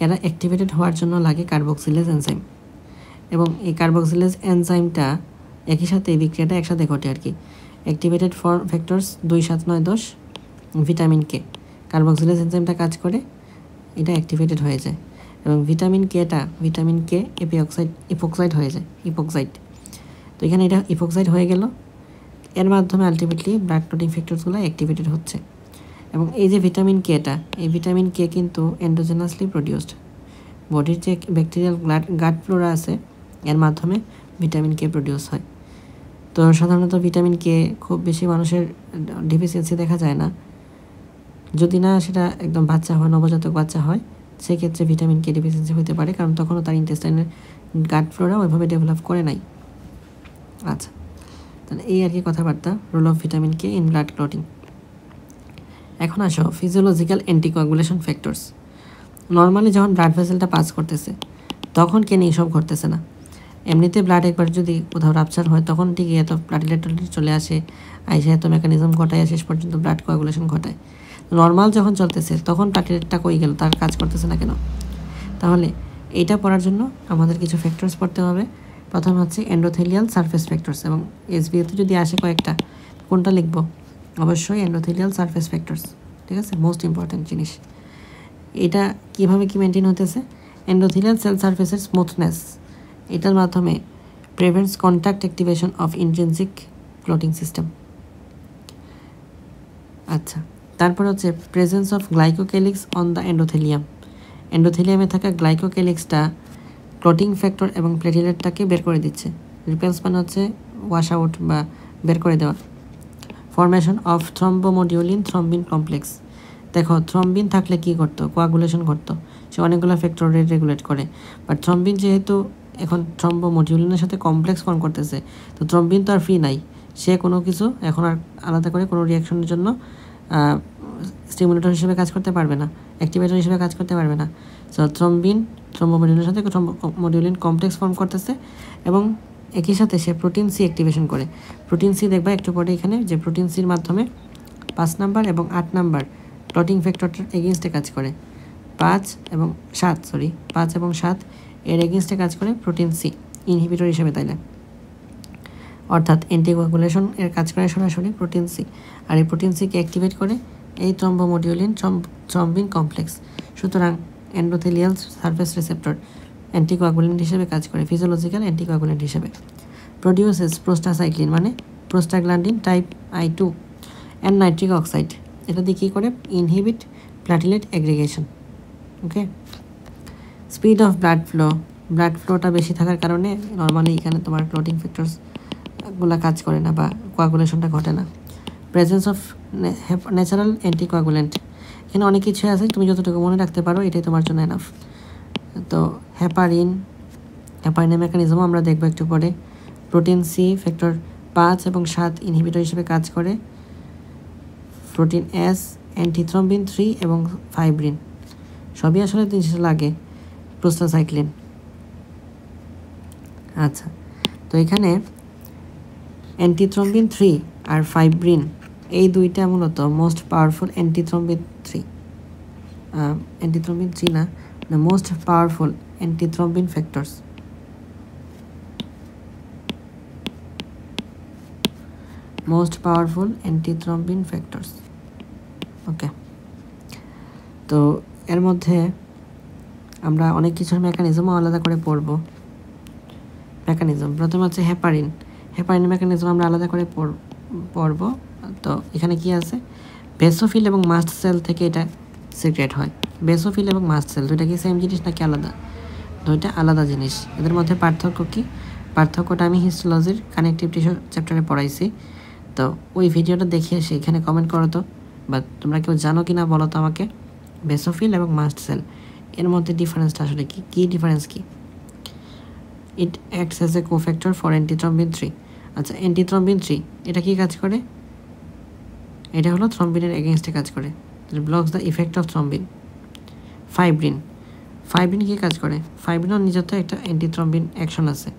এরা অ্যাক্টিভেটেড হওয়ার জন্য লাগে কার্বক্সিলেজ এনজাইম, এবং এই কার্বক্সিলেজ এনজাইমটা একই সাথে এই বিক্রিয়াটা একসাথে ঘটে আর কি। Activated factors 2, 7, 9, 10, vitamin K, carboxylase এনজাইমটা কাজ করে, এটা অ্যাক্টিভেটেড হয়ে যায়, এবং ভিটামিন কে ইপোক্সাইড হয়ে যায়, ইপোক্সাইড। তো এখানে এটা ইপোক্সাইড হয়ে গেল, এর মাধ্যমে আলটিমেটলি ব্লাড ক্লোটিং ফ্যাক্টরসগুলো অ্যাক্টিভেটেড হচ্ছে। এবং এই যে ভিটামিন কেটা, এই ভিটামিন কে কিন্তু এন্ডোজেনাসলি প্রডিউসড, বডির যে ব্যাকটেরিয়াল গাট ফ্লোরা আছে এর মাধ্যমে ভিটামিন কে প্রডিউস হয়। তো সাধারণত ভিটামিন কে খুব বেশি মানুষের ডেফিসিয়েন্সি দেখা যায় না, যদি না সেটা একদম বাচ্চা হয়, নবজাতক বাচ্চা হয়, সেক্ষেত্রে ভিটামিন কে ডেফিসিয়েন্সি হতে পারে, কারণ তখনও তার ইন্টেস্টাইনের গাট ফ্লোরা ওইভাবে ডেভেলপ করে নাই। আচ্ছা, তাহলে এই আর কি কথাবার্তা role of vitamin K in blood clotting. এখন আসো ফিজিওলজিক্যাল অ্যান্টিকোয়াগুলেশন ফ্যাক্টরস। নর্মালি যখন ব্লাড ভেসেলটা পাস করতেছে তখন কেন এইসব ঘটতেছে না? এমনিতে ব্লাড একবার যদি কোথাও রাপচার হয় তখন ঠিকই এত প্লাটিলেট চলে আসে, আইসে এত মেকানিজম ঘটায়, শেষ পর্যন্ত ব্লাড কোয়াগুলেশন ঘটায়। নর্মাল যখন চলতেছে তখন প্লাটিলেটটা কই গেল, তার কাজ করতেছে না কেন? তাহলে এইটা পড়ার জন্য আমাদের কিছু ফ্যাক্টরস পড়তে হবে। প্রথম হচ্ছে এন্ডোথেলিয়াল সারফেস ফ্যাক্টরস, এবং এসবিএতে যদি আসে কয়েকটা, কোনটা লিখবো? অবশ্যই এন্ডোথেলিয়াল সারফেস ফ্যাক্টরস, ঠিক আছে, মোস্ট ইম্পর্ট্যান্ট জিনিস। এটা কীভাবে কি মেনটেন হতেছে, এন্ডোথেলিয়াল সেল সারফেসের স্মুথনেস, এটার মাধ্যমে prevents contact activation of intrinsic clotting system. আচ্ছা, তারপর হচ্ছে presence of glycocalyx on the endothelium. এন্ডোথেলিয়ামে থাকা গ্লাইকোক্যালিক্সটা ক্লটিং ফ্যাক্টর এবং প্লেটিলেটটাকে বের করে দিচ্ছে। রিপেলস মানে হচ্ছে ওয়াশ আউট বা বের করে দেওয়া। Formation of thrombomodulin thrombin complex. দেখো থ্রম্বিন থাকলে কি করতো, কোয়াগুলেশন করতো, সে অনেকগুলো ফ্যাক্টর রেগুলেট করে। বাট থ্রম্বিন যেহেতু এখন থ্রম্বোমোডিউলিনের সাথে কমপ্লেক্স ফর্ম করতেছে, তো থ্রম্বিন তো আর ফ্রি নাই, সে কোনো কিছু এখন আর আলাদা করে কোনো রিয়াকশনের জন্য স্টিমুলেটর হিসেবে কাজ করতে পারবে না, অ্যাক্টিভেটর হিসেবে কাজ করতে পারবে না। সো থ্রম্বোমোডিউলিনের সাথে থ্রম্বোমোডিউলিন কমপ্লেক্স ফর্ম করতেছে এবং একই সাথে সে প্রোটিন সি অ্যাক্টিভেশন করে। প্রোটিন সি দেখবা একটু পরে এখানে, যে প্রোটিন সির মাধ্যমে 5 নাম্বার এবং 8 নাম্বার ক্লটিং ফ্যাক্টরটার এগেনস্টে কাজ করে। 5 এবং 7 এর এগেনস্টে কাজ করে প্রোটিন সি ইনহিবিটর হিসেবে, তাইলে অর্থাৎ অ্যান্টিকোয়াগুলেশন এর কাজ করে সরাসরি প্রোটিন সি, আর এই প্রোটিন সিকে অ্যাক্টিভেট করে এই থ্রম্বোমোডিউলিন থ্রম্বিন কমপ্লেক্স। সুতরাং এন্ডোথেলিয়াল সারফেস রিসেপ্টর অ্যান্টিকোয়াগুলেন্ট হিসেবে কাজ করে, ফিজিওলজিক্যাল অ্যান্টিকোয়াগুলেন্ট হিসেবে। প্রডিউসেস প্রোস্টাসাইক্লিন মানে prostaglandin type I2 and nitric oxide, এটা দিয়ে কী করে, inhibit platelet aggregation. Okay, speed of blood ফ্লোটা বেশি থাকার কারণে নর্মালি এখানে তোমার ক্লটিং ফ্যাক্টরসগুলো কাজ করে না বা কোয়াগুলেশনটা ঘটে না। প্রেজেন্স অফ ন্যাচারাল অ্যান্টিকোয়াগুলেন্ট, এখানে অনেক কিছু আছে, তুমি যতটুকু মনে রাখতে পারো এটাই তোমার জন্য এনাফ। তো হেপারিনের মেকানিজমও আমরা দেখবো একটু পরে। প্রোটিন সি ফ্যাক্টর 5 এবং 7 ইনহিবিটর হিসেবে কাজ করে। প্রোটিন এস অ্যান্টিথ্রম্বিন 3 এবং ফাইব্রিন, সবই আসলে জিনিস লাগে প্রোস্টাসাইক্লিন। আচ্ছা, তো এখানে অ্যান্টিথ্রম্বিন 3 আর ফাইব্রিন এই দুইটা মূলত মোস্ট পাওয়ারফুল অ্যান্টিথ্রম্বিন 3 না, মোস্ট পাওয়ারফুল অ্যান্টিথ্রম্বিন ফ্যাক্টরস। ওকে, তো এর মধ্যে আমরা অনেক কিছুর মেকানিজমও আলাদা করে পড়ব। প্রথমে হচ্ছে হেপারিন মেকানিজম আমরা আলাদা করে পড়ব। তো এখানে কি আছে, বেসোফিল এবং মাস্ট সেল থেকে এটা সিক্রেট হয়। বেসোফিল এবং মাস্ট সেল দুইটা কি সেম জিনিস নাকি আলাদা? দুইটা আলাদা জিনিস। এদের মধ্যে পার্থক্য কি? পার্থক্যটা আমি হিস্টোলজির কানেকটিভ টিস্যু চ্যাপ্টারে পড়াইছি, তো ওই ভিডিওটা দেখে এসে এখানে কমেন্ট করো তো, বা তোমরা কেউ জানো কি না বলো তো আমাকে। বেসোফিল এবং মাস্ট সেল এর মধ্যে ডিফারেন্সটা আসলে কি ডিফারেন্স কি? It acts as a cofactor for antithrombin 3। আচ্ছা, অ্যান্টিথ্রম্বিন 3 এটা কি কাজ করে? এটা হলো থ্রম্বিনের এগেনস্টে কাজ করে, blocks the effect of thrombin. Fibrin কি কাজ করে? ফাইব্রিনও নিজের একটা অ্যান্টিথ্রম্বিন অ্যাকশন আছে।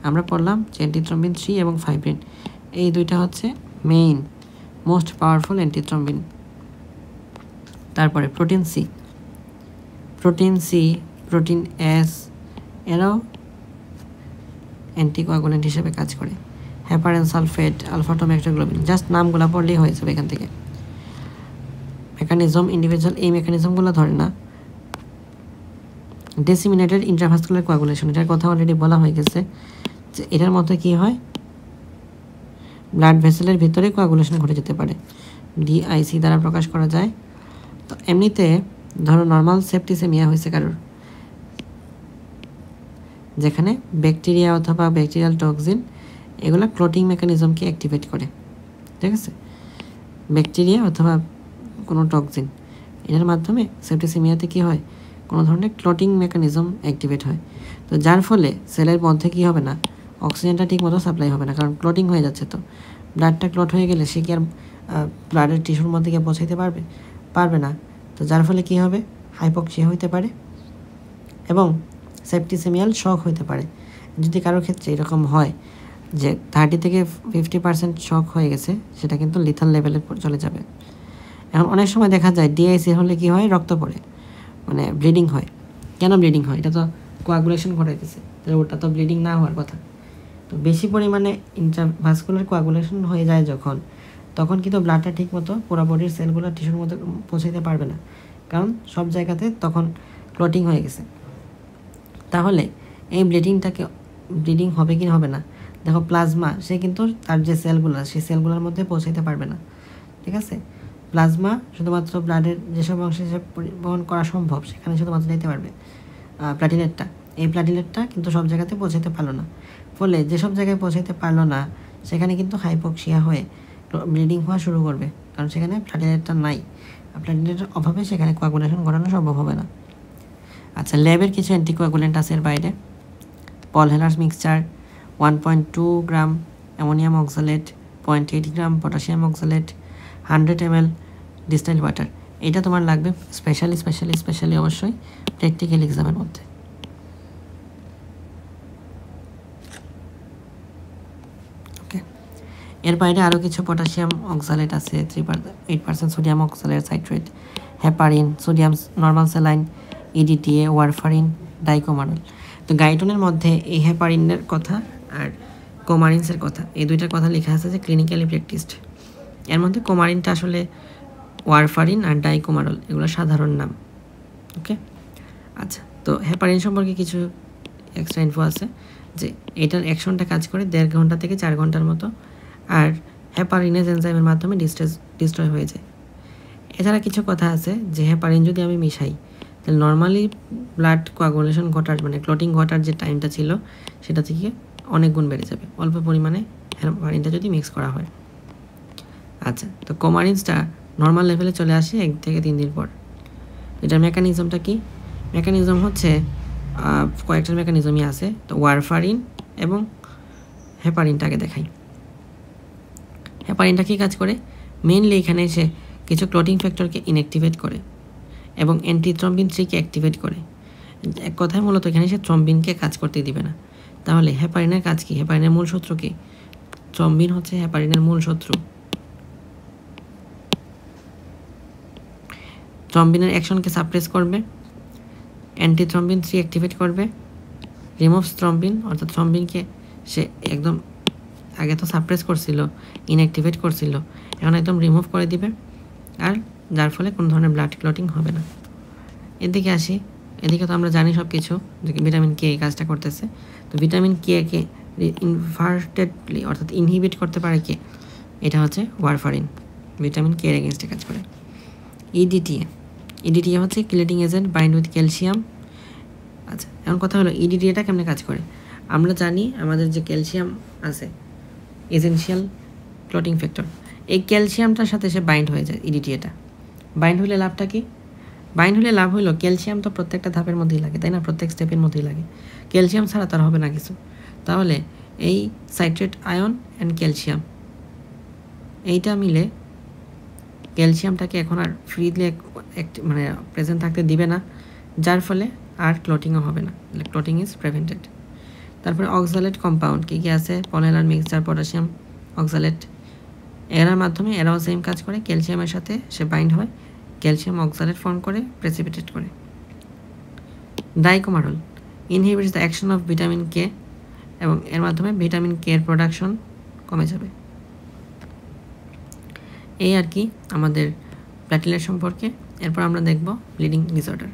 আমরা পড়লাম যে অ্যান্টিথ্রম্বিন 3 এবং ফাইব্রিন এই দুইটা হচ্ছে মেইন মোস্ট পাওয়ারফুল অ্যান্টিথ্রম্বিন। তারপরে প্রোটিন এস এরাও অ্যান্টিকোয়াগুলেন্ট হিসেবে কাজ করে। হেপারেন সালফেট, আলফা টোম্যাক্টোগ্লোবিন, জাস্ট নামগুলো পড়লেই হয়ে যাবে এখান থেকে। মেকানিজম ইন্ডিভিজুয়াল এই মেকানিজমগুলো ধরে না। ডিসিমিনেটেড ইন্ট্রাভাস্কুলার কোয়াগুলেশন, এটার কথা অলরেডি বলা হয়ে গেছে যে এটার মধ্যে কি হয়, ব্লাড ভেসেলের ভিতরে কোয়াগুলেশন ঘটে যেতে পারে, ডিআইসি দ্বারা প্রকাশ করা যায়। তো এমনিতে ধরো নর্মাল সেপ্টিসেমিয়া হয়েছে কারোর, যেখানে ব্যাকটেরিয়া অথবা ব্যাকটেরিয়াল টক্সিন এগুলো ক্লটিং মেকানিজমকে অ্যাক্টিভেট করে, ঠিক আছে? ব্যাকটেরিয়া অথবা কোনো টক্সিন এটার মাধ্যমে সেপ্টিসেমিয়াতে কী হয়, কোনো ধরনের ক্লটিং মেকানিজম অ্যাক্টিভেট হয়। তো যার ফলে সেলের মধ্যে কী হবে না, অক্সিজেনটা ঠিক মতো সাপ্লাই হবে না, কারণ ক্লটিং হয়ে যাচ্ছে। তো ব্লাডটা ক্লট হয়ে গেলে সে কি আর ব্লাডের টিস্যুর মধ্যে গিয়ে পৌঁছাইতে পারবে না। তো যার ফলে কী হবে, হাইপক্সিয়া হইতে পারে এবং সেপ্টিসেমিয়াল শক হইতে পারে। যদি কারোর ক্ষেত্রে এরকম হয় যে 30 থেকে 50% শক হয়ে গেছে, সেটা কিন্তু লিথাল লেভেলে চলে যাবে। এখন অনেক সময় দেখা যায় ডিআইসি হলে কি হয়, রক্ত পড়ে, মানে ব্লিডিং হয়। কেন ব্লিডিং হয়? এটা তো কোয়াগুলেশন ঘটাইতেছে, তাহলে ওটা তো ব্লিডিং না হওয়ার কথা। তো বেশি পরিমাণে ইন্ট্রাভাস্কুলার কোয়াগুলেশন হয়ে যায় যখন, তখন কিন্তু ব্লাডটা ঠিক মতো পুরো বডির সেলগুলো টিস্যুর মধ্যে পৌঁছাইতে পারবে না, কারণ সব জায়গাতে তখন ক্লটিং হয়ে গেছে। তাহলে এই ব্লিডিং হবে কি হবে না? দেখো প্লাজমা সে কিন্তু তার যে সেলগুলো সেই সেলগুলোর মধ্যে পৌঁছাতে পারবে না, ঠিক আছে? প্লাজমা শুধুমাত্র ব্লাডের যেসব অংশে সে পরিবহন করা সম্ভব সেখানে শুধুমাত্র যেতে পারবে। প্লাটিলেটটা, এই প্লাটিলেটটা কিন্তু সব জায়গাতে পৌঁছাতে পারলো না, ফলে যেসব জায়গায় পৌঁছাতে পারলো না সেখানে কিন্তু হাইপোক্সিয়া হয়ে ব্লিডিং হওয়া শুরু করবে, কারণ সেখানে প্লাটিলেটটা নাই। প্লাটিলেটের অভাবে সেখানে কোয়াগুলেশন ঘটানো সম্ভব হবে না। আচ্ছা, ল্যাবের কিছু অ্যান্টিকোয়াগুলেন্ট আছে এর বাইরে। Paul Heller's mixture, 1.2 gram ammonium oxalate, 0.8 gram potassium oxalate, 100 ml distilled water. এটা তোমার লাগবে স্পেশালি অবশ্যই প্র্যাকটিক্যাল এক্সামের মধ্যে। ওকে, এর বাইরে আরও কিছু পটাশিয়াম অক্সালেট আছে, 8% sodium oxalate citrate, heparin, sodium normal saline, EDTA, warfarin, dicoumarol. তো গাইটনের মধ্যে এই হেপারিনের কথা আর কোমারিনসের কথা, এই দুইটার কথা লেখা আছে যে ক্লিনিক্যালি প্র্যাকটিসড। এর মধ্যে কোমারিনটা আসলে ওয়ারফারিন আর ডাইকোমারল, এগুলো সাধারণ নাম। ওকে, আচ্ছা, তো হেপারিন সম্পর্কে কিছু এক্সট্রা ইনফো আছে যে এটার অ্যাকশনটা কাজ করে 1.5 ঘন্টা থেকে 4 ঘন্টার মতো, আর হেপারিনেজ এনজাইমের মাধ্যমে ডিস্ট্রয় হয়ে যায়। এছাড়া কিছু কথা আছে যে হেপারিন যদি আমি মিশাই তাহলে নর্মালি ব্লাড কোয়াগুলেশন ঘটার মানে ক্লটিং ঘটার যে টাইমটা ছিল সেটা থেকে অনেক গুণ বেড়ে যাবে অল্প পরিমাণে হেপারিনটা যদি মিক্স করা হয়। আচ্ছা, তো কোমারিনসটা নর্মাল লেভেলে চলে আসে 1 থেকে 3 দিন পর। এটার মেকানিজমটা কি? মেকানিজম হচ্ছে কয়েকটা মেকানিজমই আছে। তো ওয়ারফারিন এবং হেপারিনটাকে দেখাই। হেপারিনটা কী কাজ করে? মেইনলি এখানে এসে কিছু ক্লটিং ফ্যাক্টরকে ইনঅ্যাক্টিভেট করে এবং অ্যান্টিথ্রম্বিন 3কে অ্যাক্টিভেট করে। এক কথায় মূলত এখানে সে থ্রম্বিনকে কাজ করতে দিবে না। তাহলে হেপারিনের কাজ কি? হেপারিনের মূল শত্রু কি? থ্রম্বিন হচ্ছে হেপারিনের মূল শত্রু। থ্রম্বিনের অ্যাকশনকে সাপ্রেস করবে, অ্যান্টিথ্রম্বিন 3 অ্যাক্টিভেট করবে, রিমুভস থ্রম্বিন, অর্থাৎ থ্রম্বিনকে সে একদম আগে তো সাপ্রেস করছিল, ইনঅ্যাক্টিভেট করছিল, এখন একদম রিমুভ করে দিবে, আর যার ফলে কোনো ধরনের ব্লাড ক্লটিং হবে না। এদিকে আসি, এদিকে তো আমরা জানি সব কিছু যে ভিটামিন কে এই কাজটা করতেছে। তো ভিটামিন কে ইনভার্টেডলি অর্থাৎ ইনহিবিট করতে পারে কে? এটা হচ্ছে ওয়ারফারিন, ভিটামিন কে এর এগেনস্টে কাজ করে। ইডিটিএ হচ্ছে chelating agent, bind with calcium. আচ্ছা, এখন কথা হলো ইডিটিএটা কেমনে কাজ করে? আমরা জানি আমাদের যে ক্যালসিয়াম আছে এসেনশিয়াল ক্লটিং ফ্যাক্টর, এই ক্যালসিয়ামটার সাথে সে বাইন্ড হয়ে যায়। ইডিটিএটা বাইন্ড হলে লাভটা কি? বাইন্ড হলে লাভ হলো ক্যালসিয়াম তো প্রত্যেকটা ধাপের মধ্যেই লাগে, তাই না? প্রত্যেক স্টেপের মধ্যেই লাগে। ক্যালসিয়াম ছাড়া তার হবে না কিছু। তাহলে এই সাইট্রেট আয়ন অ্যান্ড ক্যালসিয়াম এইটা মিলে ক্যালসিয়ামটাকে এখন আর ফ্রিলি মানে প্রেজেন্ট থাকতে দিবে না, যার ফলে আর ক্লটিংও হবে না, ক্লটিং ইজ প্রিভেন্টেড। তারপরে অক্সালেট কম্পাউন্ড কী কী আছে? পলিহাইড্রাল মিক্সচার, পটাশিয়াম অক্সালেট, এরার মাধ্যমে এরাও সেম কাজ করে, ক্যালসিয়ামের সাথে সে বাইন্ড হয়, ক্যালসিয়াম অক্সালেট ফর্ম করে, প্রেসিপিটেট করে। Dicoumarol inhibits the action of vitamin K, এবং এর মাধ্যমে ভিটামিন কে এর প্রোডাকশন কমে যাবে। এই আর কি আমাদের প্ল্যাটিলেট সম্পর্কে। এরপর আমরা দেখব ব্লিডিং ডিসঅর্ডার।